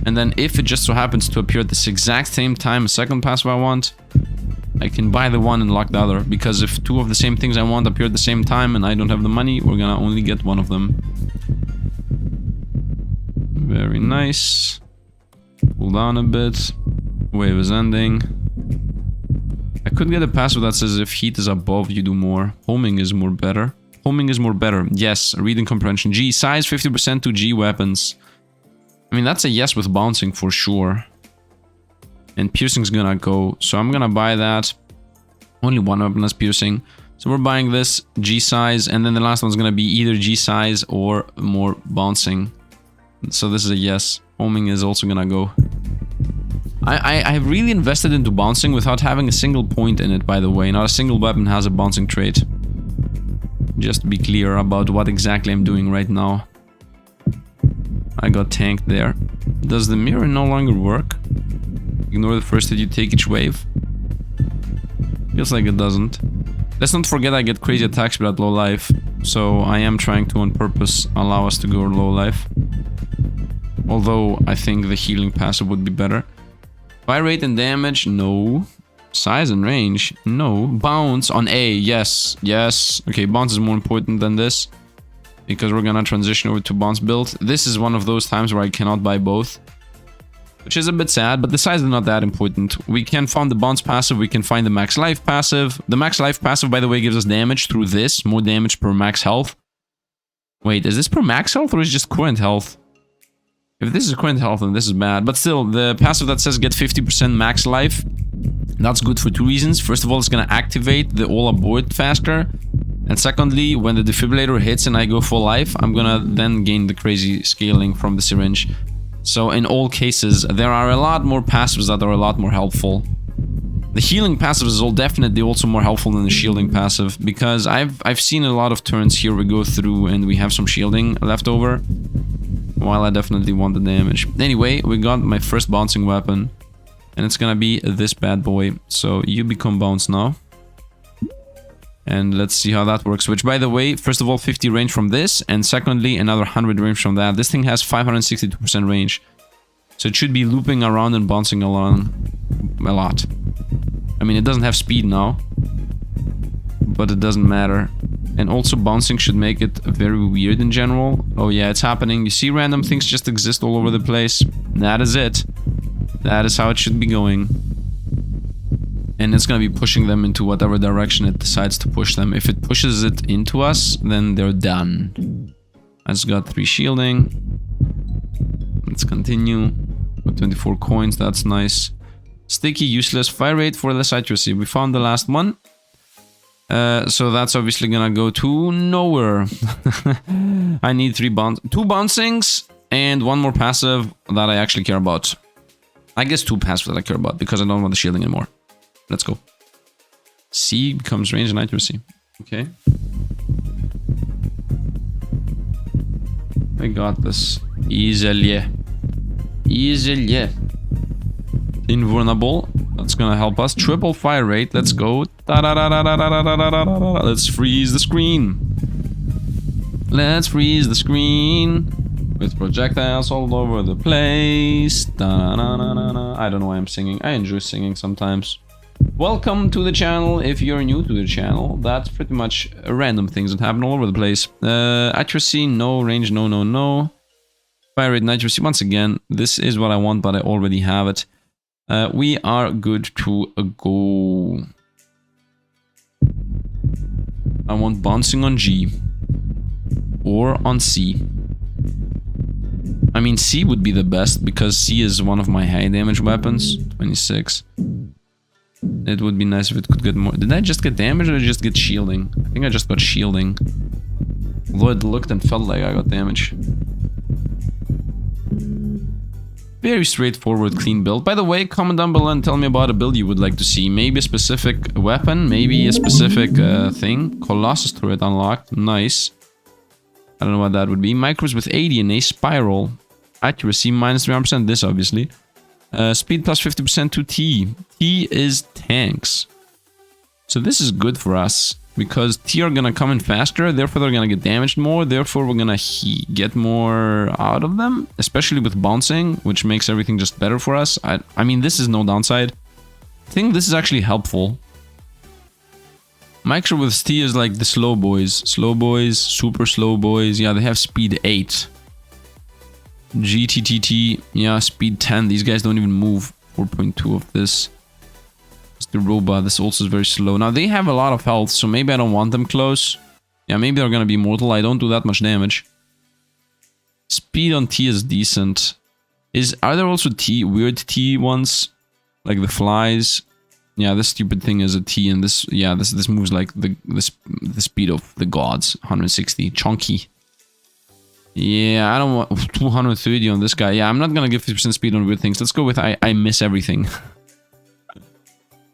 And then if it just so happens to appear at this exact same time, a second passive I want, I can buy the one and lock the other. Because if 2 of the same things I want appear at the same time and I don't have the money, we're gonna only get one of them. Very nice. Cool down a bit. Wave is ending. I could get a passive that says if heat is above, you do more. Homing is more better. Homing is more better. Yes. Reading comprehension. G. Size 50% to G weapons. I mean, that's a yes with bouncing for sure. And piercing's gonna go. So I'm gonna buy that. Only one weapon has piercing. So we're buying this G size. And then the last one's gonna be either G size or more bouncing. So this is a yes. Homing is also gonna go. I have really invested into bouncing without having a single point in it, by the way. Not a single weapon has a bouncing trait. Just to be clear about what exactly I'm doing right now. I got tanked there. Does the mirror no longer work? Ignore the first hit you take each wave. Feels like it doesn't. Let's not forget I get crazy attack speed at low life. So I am trying to on purpose allow us to go low life. Although I think the healing passive would be better. Fire rate and damage, no. Size and range, no. Bounce on A, yes, yes. Okay, bounce is more important than this. Because we're gonna transition over to bounce build. This is one of those times where I cannot buy both. Which is a bit sad, but the size is not that important. We can find the bounce passive, we can find the max life passive. The max life passive, by the way, gives us damage through this. More damage per max health. Wait, is this per max health or is it just current health? If this is current health, then this is bad. But still, the passive that says get 50% max life, that's good for 2 reasons. First of all, it's gonna activate the all aboard faster. And secondly, when the defibrillator hits and I go full life, I'm gonna then gain the crazy scaling from the syringe. So in all cases, there are a lot more passives that are a lot more helpful. The healing passive is definitely also more helpful than the shielding passive, because I've seen a lot of turns here we go through and we have some shielding left over, while I definitely want the damage. Anyway, we got my first bouncing weapon, and it's gonna be this bad boy. So you become bounce now. And let's see how that works. Which, by the way, first of all, 50 range from this. And secondly, another 100 range from that. This thing has 562% range. So it should be looping around and bouncing along a lot. I mean, it doesn't have speed now. But it doesn't matter. And also bouncing should make it very weird in general. Oh yeah, it's happening. You see random things just exist all over the place. That is it. That is how it should be going. And it's gonna be pushing them into whatever direction it decides to push them. If it pushes it into us, then they're done. I just got 3 shielding. Let's continue. With 24 coins, that's nice. Sticky, useless, fire rate for less accuracy. We found the last one. So that's obviously gonna go to nowhere. I need 2 bouncings and 1 more passive that I actually care about. I guess 2 passives that I care about because I don't want the shielding anymore. Let's go. C becomes range and accuracy. Okay. I got this. Easily. Easily. Invulnerable. That's gonna help us. Triple fire rate. Let's go. Let's freeze the screen. Let's freeze the screen. With projectiles all over the place. I don't know why I'm singing. I enjoy singing sometimes. Welcome to the channel. If you're new to the channel, that's pretty much random things that happen all over the place. Accuracy, no. Range, no, no, no. Fire rate and accuracy. Once again, this is what I want, but I already have it. We are good to go. I want bouncing on G. Or on C. I mean, C would be the best, because C is one of my high damage weapons. 26. It would be nice if it could get more. Did I just get damage or did I just get shielding? I think I just got shielding. Although it looked and felt like I got damage. Very straightforward, clean build. By the way, comment down below and tell me about a build you would like to see. Maybe a specific weapon, maybe a specific thing. Colossus turret unlocked. Nice. I don't know what that would be. Microbes with 80 and a spiral. Accuracy minus 300%. This, obviously. Speed plus 50% to T. T is tanks. So this is good for us. Because T are gonna come in faster. Therefore, they're gonna get damaged more. Therefore, we're gonna get more out of them. Especially with bouncing. Which makes everything just better for us. I mean, this is no downside. I think this is actually helpful. Micro with T is like the slow boys. Slow boys, super slow boys. Yeah, they have speed 8. GTTT, yeah, speed 10. These guys don't even move. 4.2 of this. It's the robot. This also is very slow. Now, they have a lot of health, so maybe I don't want them close. Yeah, maybe they're gonna be mortal. I don't do that much damage. Speed on T is decent. Are there also weird T ones? Like the flies? Yeah, this stupid thing is a T, and this, yeah, this moves like the speed of the gods. 160, chunky. Yeah, I don't want 230 on this guy. Yeah, I'm not gonna give 50% speed on weird things. Let's go with I miss everything.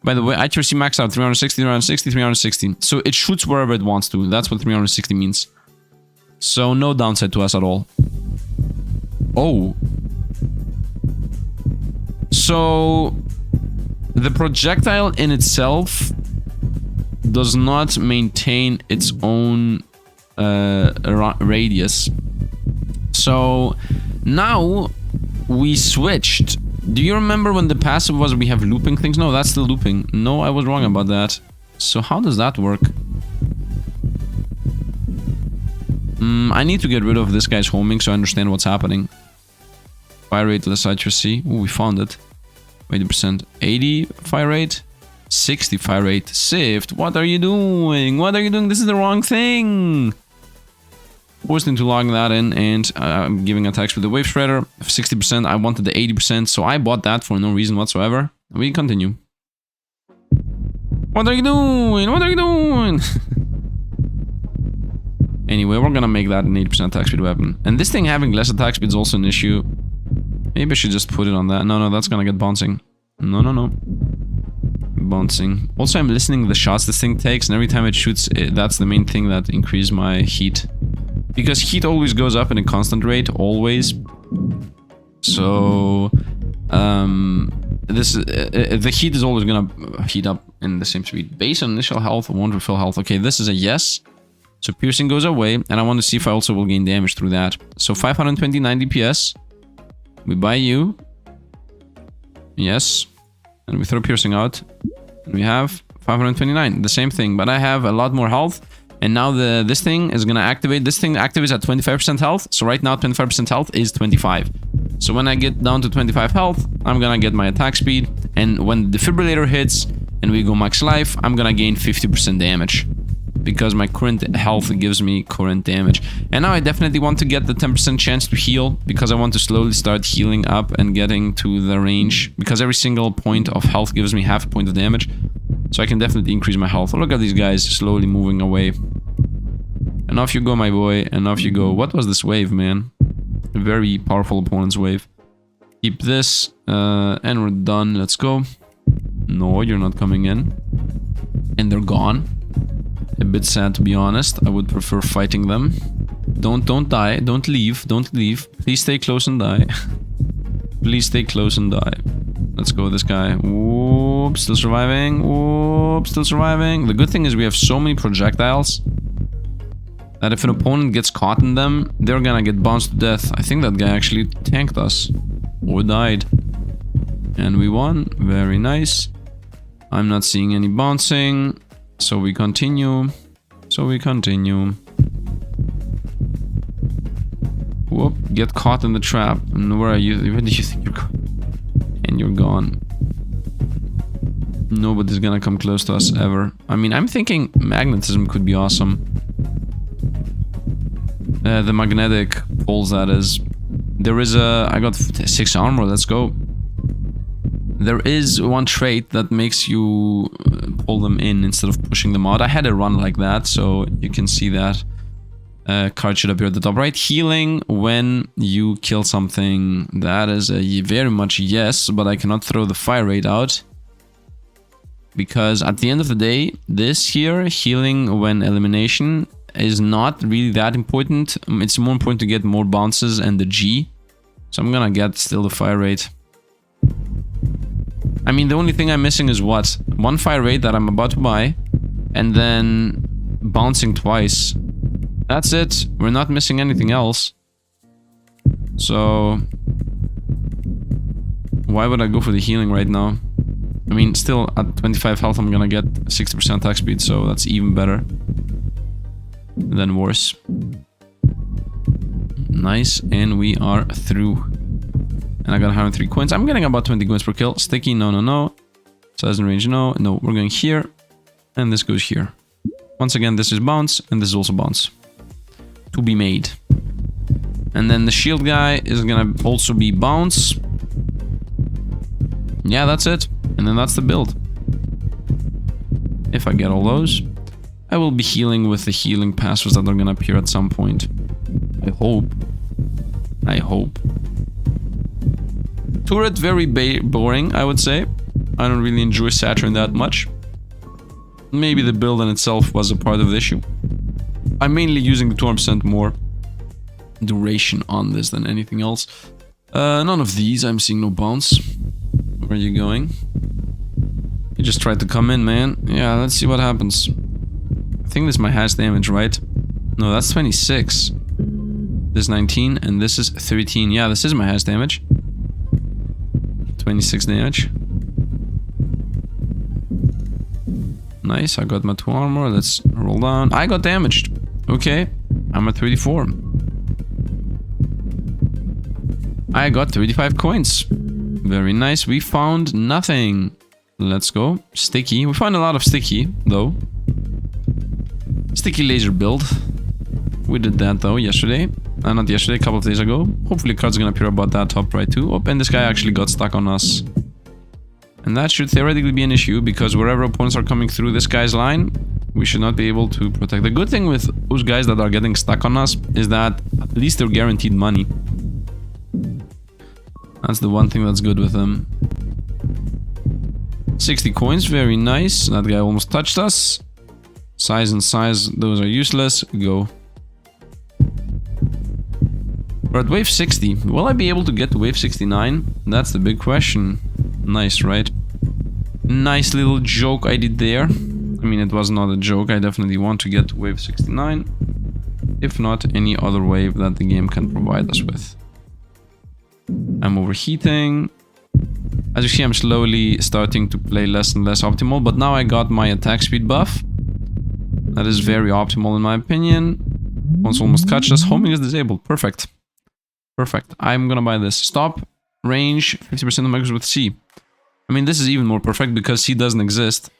By the way, accuracy max out 360, 360, 360. So it shoots wherever it wants to. That's what 360 means. So no downside to us at all. Oh. So the projectile in itself does not maintain its own radius. So now we switched. Do you remember when the passive was we have looping things? No, that's the looping. No, I was wrong about that. So how does that work? I need to get rid of this guy's homing so I understand what's happening. Fire rate, less accuracy. Ooh, we found it. 80%. 80 fire rate. 60 fire rate. Sifd, what are you doing? What are you doing? This is the wrong thing. Forced into logging that in, and I'm giving attacks with the wave shredder. 60%. I wanted the 80%, so I bought that for no reason whatsoever. We continue. What are you doing? What are you doing? Anyway, we're gonna make that an 80% attack speed weapon. And this thing having less attack speed is also an issue. Maybe I should just put it on that. No, that's gonna get bouncing. No. Bouncing. Also, I'm listening to the shots this thing takes, and every time it shoots, that's the main thing that increases my heat. Because heat always goes up in a constant rate, always. So, the heat is always gonna heat up in the same speed. Base on initial health, won't refill health. Okay, this is a yes. So piercing goes away, and I want to see if I also will gain damage through that. So 529 DPS. We buy you. Yes. And we throw piercing out. And we have 529. The same thing, but I have a lot more health. And now this thing is gonna activate. This thing activates at 25% health. So right now 25% health is 25. So when I get down to 25 health, I'm gonna get my attack speed. And when the defibrillator hits and we go max life, I'm gonna gain 50% damage. Because my current health gives me current damage. And now I definitely want to get the 10% chance to heal. Because I want to slowly start healing up and getting to the range. Because every single point of health gives me half a point of damage. So I can definitely increase my health. Look at these guys slowly moving away. And off you go, my boy. And off you go. What was this wave, man? A very powerful opponent's wave. Keep this. And we're done. Let's go. No, you're not coming in. And they're gone. A bit sad, to be honest. I would prefer fighting them. Don't die. Don't leave. Don't leave. Please stay close and die. Please stay close and die. Let's go with this guy. Whoop, still surviving. Whoop, still surviving. The good thing is we have so many projectiles that if an opponent gets caught in them, they're gonna get bounced to death. I think that guy actually tanked us. Or died. And we won. Very nice. I'm not seeing any bouncing. So we continue. So we continue. Whoop, get caught in the trap. And where are you? Where do you think you're going? And you're gone. Nobody's gonna come close to us ever. I mean, I'm thinking magnetism could be awesome. The magnetic poles, that is. There is a... I got 6 armor, let's go. There is one trait that makes you pull them in instead of pushing them out. I had a run like that, so you can see that. Card should appear at the top right. Healing when you kill something. That is a very much yes, but I cannot throw the fire rate out. Because at the end of the day, this here, healing when elimination, is not really that important. It's more important to get more bounces and the G. So I'm gonna get still the fire rate. I mean, the only thing I'm missing is what? One fire rate that I'm about to buy, and then bouncing twice. That's it. We're not missing anything else. So why would I go for the healing right now? I mean, still at 25 health, I'm gonna get 60% attack speed, so that's even better than worse. Nice, and we are through. And I got 103 coins. I'm getting about 20 coins per kill. Sticky, no, no, no. Size and range, no. No, we're going here. And this goes here. Once again, this is bounce, and this is also bounce. To be made. And then the shield guy is gonna also be bounce. Yeah, that's it. And then that's the build. If I get all those, I will be healing with the healing passives that are gonna appear at some point. I hope. I hope. Turret, very boring, I would say. I don't really enjoy Saturn that much. Maybe the build in itself was a part of the issue. I'm mainly using the 2% more duration on this than anything else. None of these, I'm seeing no bounce. Where are you going? You just tried to come in, man. Yeah, let's see what happens. I think this is my highest damage, right? No, that's 26. This is 19, and this is 13. Yeah, this is my highest damage. 26 damage. Nice, I got my 2 armor. Let's roll down. I got damaged. Okay, I'm at 34. I got 35 coins. Very nice. We found nothing. Let's go. Sticky. We found a lot of sticky, though. Sticky laser build. We did that, though, yesterday. Not yesterday, a couple of days ago. Hopefully card's gonna appear about that top right, too. Oh, and this guy actually got stuck on us. And that should theoretically be an issue, because wherever opponents are coming through this guy's line, we should not be able to protect. The good thing with those guys that are getting stuck on us is that at least they're guaranteed money. That's the one thing that's good with them. 60 coins, very nice. That guy almost touched us. Size and size, those are useless. Go. We're at wave 60. Will I be able to get to wave 69? That's the big question. Nice, right? Nice little joke I did there. I mean, it was not a joke. I definitely want to get to wave 69. If not, any other wave that the game can provide us with. I'm overheating. As you see, I'm slowly starting to play less and less optimal, but now I got my attack speed buff. That is very optimal in my opinion. Once almost catch us. Homing is disabled. Perfect. Perfect. I'm gonna buy this. Stop. Range. 50% of microbes with C. I mean, this is even more perfect because C doesn't exist.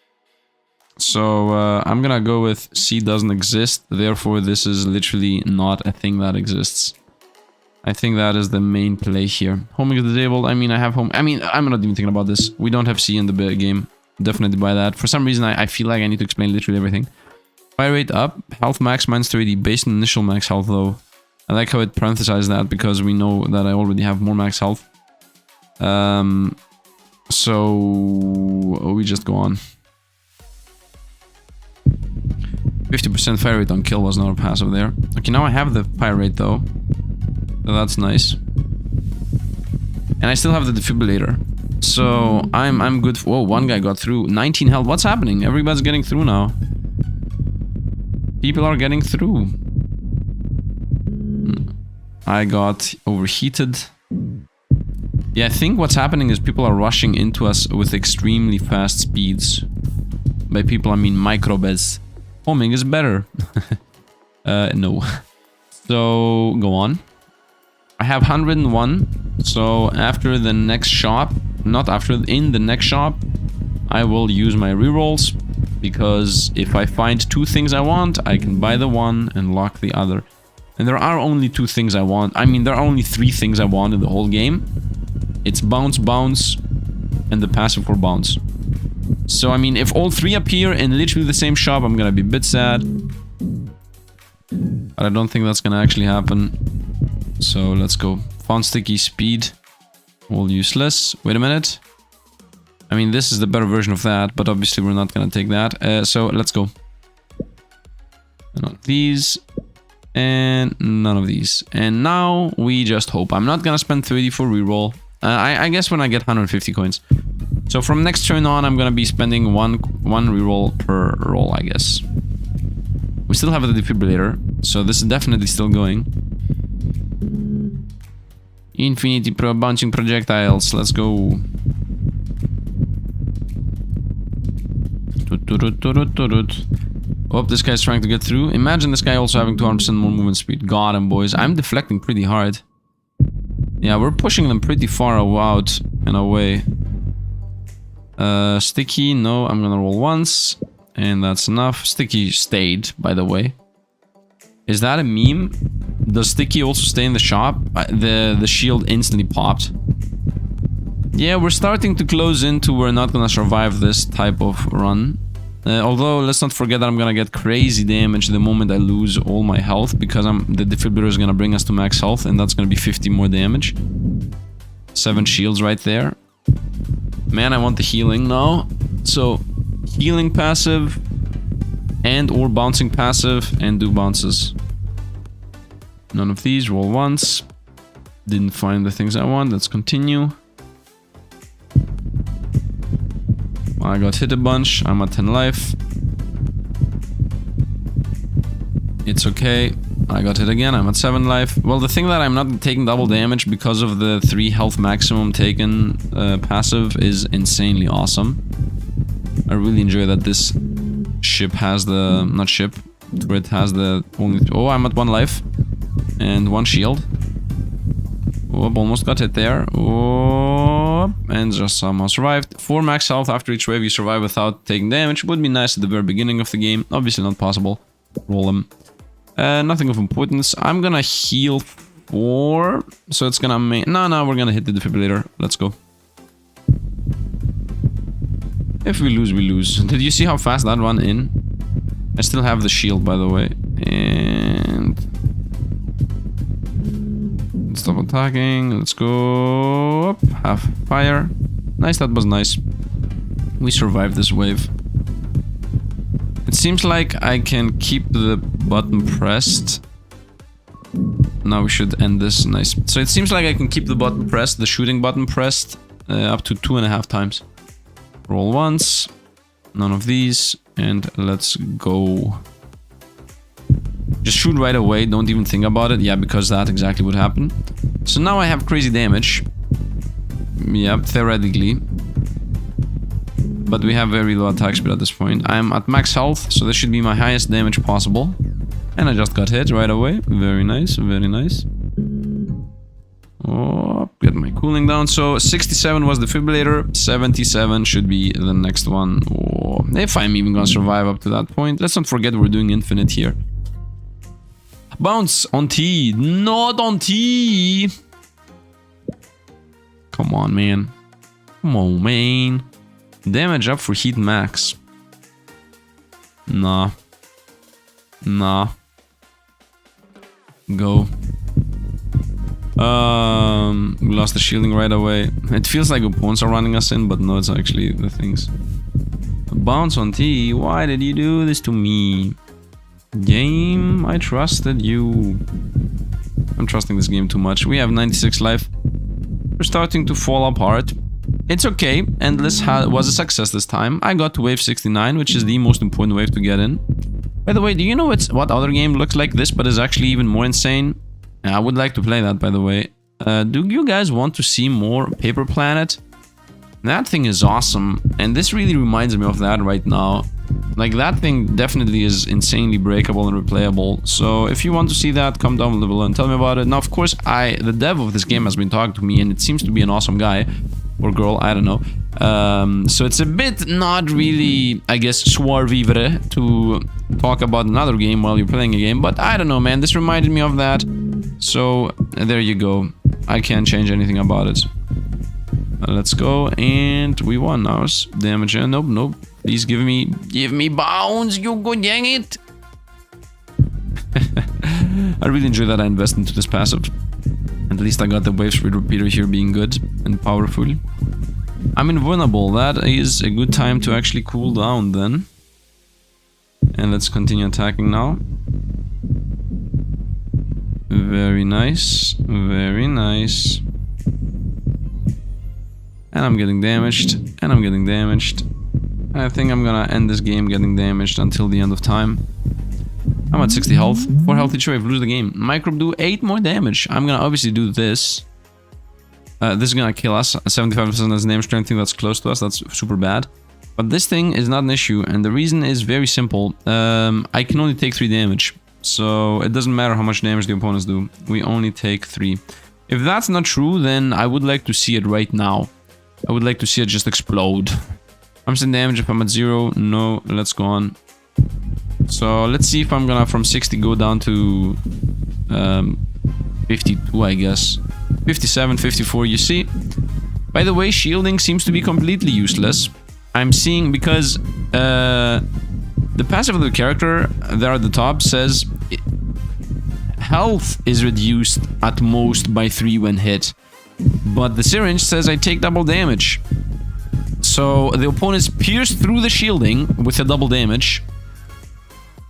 So, I'm gonna go with C doesn't exist. Therefore, this is literally not a thing that exists. I think that is the main play here. Homing is disabled. I mean, I have home. I mean, I'm not even thinking about this. We don't have C in the game. Definitely buy that. For some reason, I feel like I need to explain literally everything. Fire rate up. Health max minus 30 based on initial max health, though. I like how it parenthesized that because we know that I already have more max health. So we just go on. 50% fire rate on kill was another passive there. Okay, now I have the fire rate though. So that's nice. And I still have the defibrillator. So I'm good. Whoa, one guy got through. 19 health. What's happening? Everybody's getting through now. People are getting through. I got overheated. Yeah, I think what's happening is people are rushing into us with extremely fast speeds. By people, I mean microbes. Homing is better. No. So, go on. I have 101. So, after the next shop, not after, in the next shop, I will use my rerolls. Because if I find 2 things I want, I can buy the one and lock the other. And there are only 2 things I want. I mean, there are only 3 things I want in the whole game. It's bounce, bounce, and the passive for bounce. So, I mean, if all 3 appear in literally the same shop, I'm gonna be a bit sad. But I don't think that's gonna actually happen. So, let's go. Found sticky, speed. All useless. Wait a minute. I mean, this is the better version of that, but obviously we're not gonna take that. So, let's go. None of these. And none of these. And now, we just hope. I'm not gonna spend 30 for reroll. I guess when I get 150 coins. So from next turn on, I'm gonna be spending one reroll per roll, I guess. We still have the defibrillator, so this is definitely still going. Infinity bouncing projectiles, let's go. Oh, this guy's trying to get through. Imagine this guy also having 200% more movement speed. Got him, boys. I'm deflecting pretty hard. Yeah, we're pushing them pretty far out and away. Sticky, no, I'm gonna roll once. And that's enough. Sticky stayed, by the way. Is that a meme? Does Sticky also stay in the shop? The shield instantly popped. Yeah, we're starting to close into we're not gonna survive this type of run. Although, let's not forget that I'm gonna get crazy damage the moment I lose all my health, because the defibrillator is gonna bring us to max health, and that's gonna be 50 more damage. 7 shields right there. Man, I want the healing now. So, healing passive, and or bouncing passive, and do bounces. None of these, roll once. Didn't find the things I want, let's continue. I got hit a bunch, I'm at 10 life. It's okay. I got hit again, I'm at 7 life. Well, the thing that I'm not taking double damage because of the 3 health maximum taken passive is insanely awesome. I really enjoy that this ship has the... not ship, turret has the only... Oh, I'm at 1 life. And 1 shield. Oh, almost got hit there. Oh, and just somehow survived. 4 max health after each wave you survive without taking damage. Would be nice at the very beginning of the game. Obviously not possible. Roll them. Nothing of importance. I'm gonna heal 4. So it's gonna make... No, we're gonna hit the defibrillator. Let's go. If we lose, we lose. Did you see how fast that run in? I still have the shield, by the way. And... stop attacking. Let's go up. Have fire. Nice, that was nice. We survived this wave. It seems like I can keep the button pressed. Now we should end this. Nice. So it seems like I can keep the button pressed, the shooting button pressed, up to 2.5 times. Roll once. None of these. And let's go. Just shoot right away, don't even think about it. Yeah, because that exactly would happen. So now I have crazy damage. Yeah, theoretically. But we have very low attack speed at this point. I'm at max health, so this should be my highest damage possible. And I just got hit right away. Very nice, very nice. Oh, get my cooling down. So 67 was the defibrillator. 77 should be the next one. Oh, if I'm even gonna survive up to that point. Let's not forget we're doing infinite here. Bounce on T, not on T. Come on, man. Come on, man. Damage up for heat max. Nah. Go. We lost the shielding right away. It feels like opponents are running us in, but no, it's actually the things. Bounce on T. Why did you do this to me? Game, I trusted you. I'm trusting this game too much. We have 96 life. We're starting to fall apart. It's okay. Endless was a success this time. I got to wave 69, which is the most important wave to get in. By the way, do you know what other game looks like this, but is actually even more insane? I would like to play that, by the way. Do you guys want to see more Paper Planet? That thing is awesome, and this really reminds me of that right now. Like, that thing definitely is insanely breakable and replayable. So if you want to see that, come down below and tell me about it. Now, of course, the dev of this game has been talking to me, and it seems to be an awesome guy. Or girl, I don't know. So it's a bit not really, I guess, joie vivre to talk about another game while you're playing a game. But I don't know, man. This reminded me of that. So there you go. I can't change anything about it. Let's go, and we won now. Damage, nope. Please give me bounds, you go dang it. I really enjoy that I invest into this passive. At least I got the wave speed repeater here being good and powerful. I'm invulnerable. That is a good time to actually cool down then. And let's continue attacking now. Very nice. Very nice. And I'm getting damaged. And I'm getting damaged. I think I'm gonna end this game getting damaged until the end of time. I'm at 60 health. 4 health each wave, lose the game. Microbe do 8 more damage. I'm gonna obviously do this. This is gonna kill us. 75% as name strength, thing that's close to us. That's super bad. But this thing is not an issue, and the reason is very simple. I can only take 3 damage. So it doesn't matter how much damage the opponents do. We only take 3. If that's not true, then I would like to see it right now. I would like to see it just explode. I'm saying damage if I'm at 0. No, let's go on. So let's see if I'm gonna from 60 go down to 52, I guess. 57, 54, you see? By the way, shielding seems to be completely useless. I'm seeing because the passive of the character there at the top says health is reduced at most by 3 when hit. But the syringe says I take double damage. So the opponents pierce through the shielding with a double damage.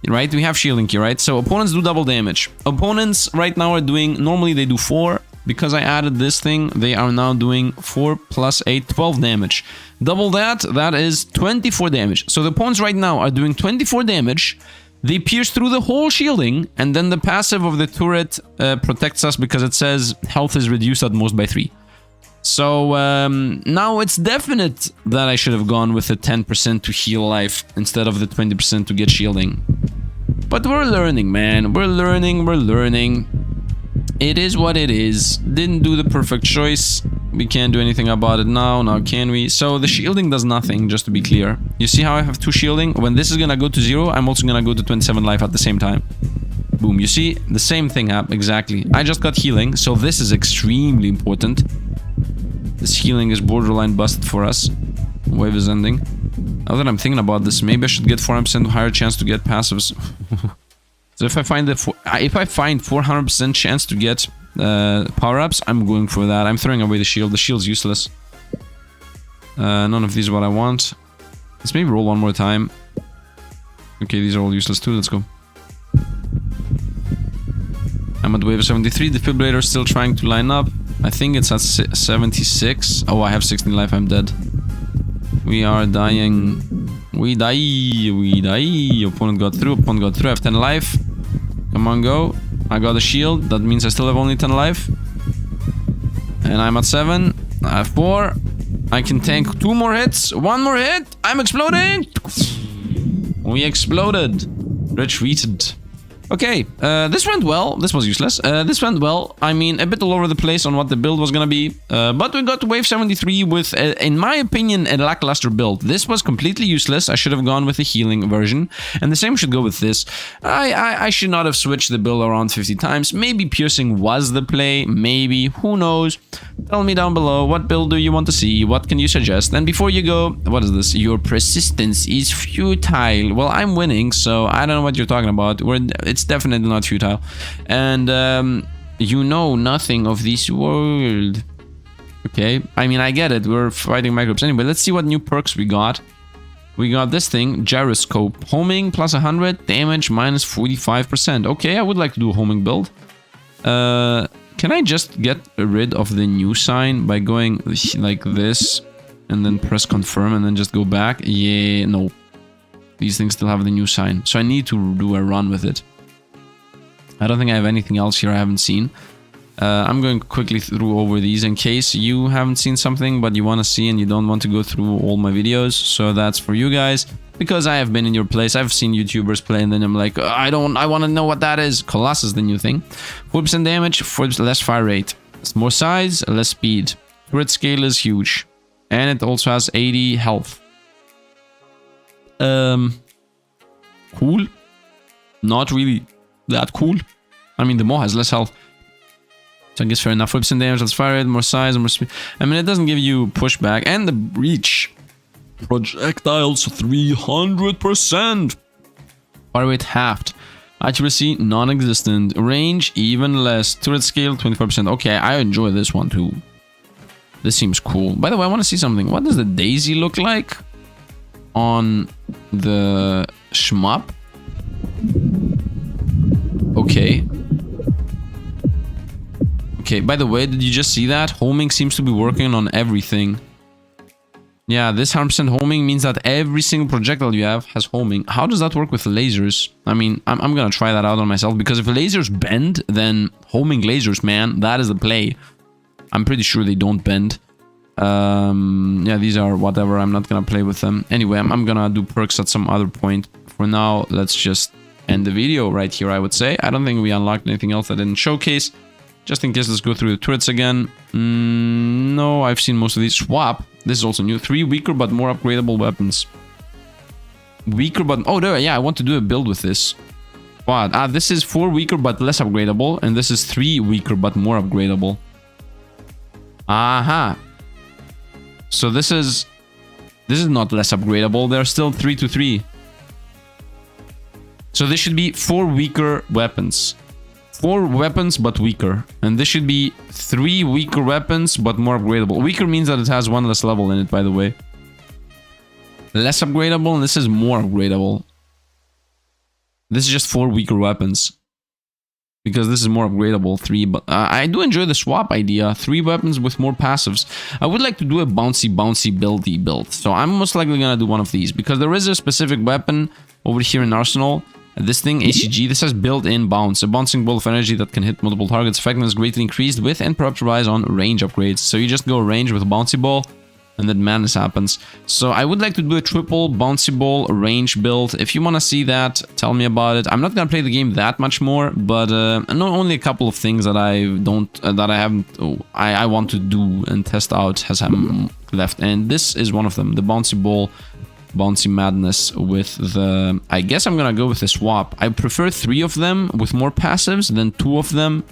Right? We have shielding here, right? So opponents do double damage. Opponents right now are doing... Normally they do 4. Because I added this thing, they are now doing 4 plus 8, 12 damage. Double that, that is 24 damage. So the opponents right now are doing 24 damage. They pierce through the whole shielding. And then the passive of the turret protects us because it says health is reduced at most by 3. So now it's definite that I should have gone with the 10% to heal life instead of the 20% to get shielding. But we're learning, man. We're learning. It is what it is. Didn't do the perfect choice. We can't do anything about it now. Now can we? So the shielding does nothing, just to be clear. You see how I have 2 shielding? When this is gonna go to 0, I'm also gonna go to 27 life at the same time. Boom, you see? The same thing happened, exactly. I just got healing, so this is extremely important. This healing is borderline busted for us. Wave is ending. Now that I'm thinking about this, maybe I should get 400% higher chance to get passives. So if I find 400% chance to get power-ups, I'm going for that. I'm throwing away the shield. The shield's useless. None of these are what I want. Let's maybe roll one more time. Okay, these are all useless too. Let's go. I'm at wave 73. The defibrillator is still trying to line up. I think it's at 76. Oh, I have 16 life. I'm dead. We are dying. We die. Opponent got through. I have 10 life. Come on, go. I got a shield. That means I still have only 10 life. And I'm at 7. I have 4. I can tank 2 more hits. 1 more hit. I'm exploding. We exploded. Retreated. Okay, this went well. This was useless. This went well. I mean, a bit all over the place on what the build was gonna be. But we got to wave 73 with, in my opinion, a lackluster build. This was completely useless. I should have gone with the healing version. And the same should go with this. I should not have switched the build around 50 times. Maybe piercing was the play. Maybe. Who knows? Tell me down below. What build do you want to see? What can you suggest? And before you go, what is this? Your persistence is futile. Well, I'm winning, so I don't know what you're talking about. It's definitely not futile. And you know nothing of this world. Okay, I mean, I get it. We're fighting microbes anyway. Let's see what new perks we got. We got this thing, gyroscope. Homing plus 100, damage minus 45%. Okay, I would like to do a homing build. Can I just get rid of the new sign by going like this and then press confirm and then just go back? Yeah, no. These things still have the new sign. So I need to do a run with it. I don't think I have anything else here I haven't seen. I'm going quickly through over these in case you haven't seen something but you want to see and you don't want to go through all my videos. So that's for you guys. Because I have been in your place, I've seen YouTubers play and then I'm like, I want to know what that is. Colossus, the new thing. 4% damage, 4% less fire rate. It's more size, less speed. Crit scale is huge. And it also has 80 health. Cool. Not really that cool. I mean, the Maw has less health. So I guess fair enough. 4% damage, less fire rate, more size, more speed. I mean, it doesn't give you pushback. And the reach. Projectiles 300%. Fire rate halved. Accuracy non-existent. Range even less. Turret scale 24%. Okay, I enjoy this one too. This seems cool. By the way, I want to see something. What does the daisy look like on the shmup? Okay. Okay, by the way, did you just see that? Homing seems to be working on everything. Yeah, this 100% homing means that every single projectile you have has homing. How does that work with lasers? I mean, I'm gonna try that out on myself, because if lasers bend, then homing lasers, man, that is the play. I'm pretty sure they don't bend. Yeah, these are whatever, I'm not gonna play with them. Anyway, I'm gonna do perks at some other point. For now, let's just end the video right here, I would say. I don't think we unlocked anything else that didn't showcase. Just in case, let's go through the turrets again. No, I've seen most of these. Swap. This is also new. 3 weaker but more upgradable weapons. Weaker but... Oh, there, yeah, I want to do a build with this. What? Ah, this is 4 weaker but less upgradable. And this is 3 weaker but more upgradable. Aha. So this is not less upgradable. They're still 3 to 3. So this should be 4 weaker weapons. 4 weapons but weaker. And this should be 3 weaker weapons but more upgradable. Weaker means that it has 1 less level in it, by the way. Less upgradable, and this is more upgradable. This is just 4 weaker weapons. Because this is more upgradable, 3, but I do enjoy the swap idea. 3 weapons with more passives. I would like to do a bouncy buildy build. So I'm most likely gonna do one of these, because there is a specific weapon over here in Arsenal. This thing, ACG, this has built-in bounce, a bouncing ball of energy that can hit multiple targets. Effectiveness greatly increased with and perhaps rise on range upgrades. So you just go range with a bouncy ball, and then madness happens. So I would like to do a triple bouncy ball range build. If you want to see that, tell me about it. I'm not gonna play the game that much more, but only a couple of things that I want to do and test out has left, and this is one of them, the bouncy ball. Bouncy madness with the... I guess I'm gonna go with the swap. I prefer 3 of them with more passives than 2 of them.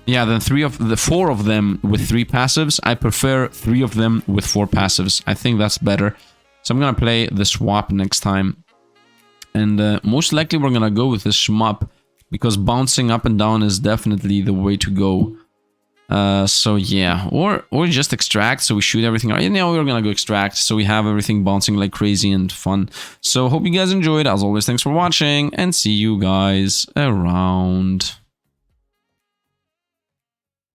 Yeah, then 4 of them with 3 passives. I prefer 3 of them with 4 passives. I think that's better. So I'm gonna play the swap next time. And most likely we're gonna go with the shmup, because bouncing up and down is definitely the way to go. So yeah, or just extract, so we shoot everything. Right now we're gonna go extract, so we have everything bouncing like crazy and fun. So hope you guys enjoyed. As always, thanks for watching, and see you guys around.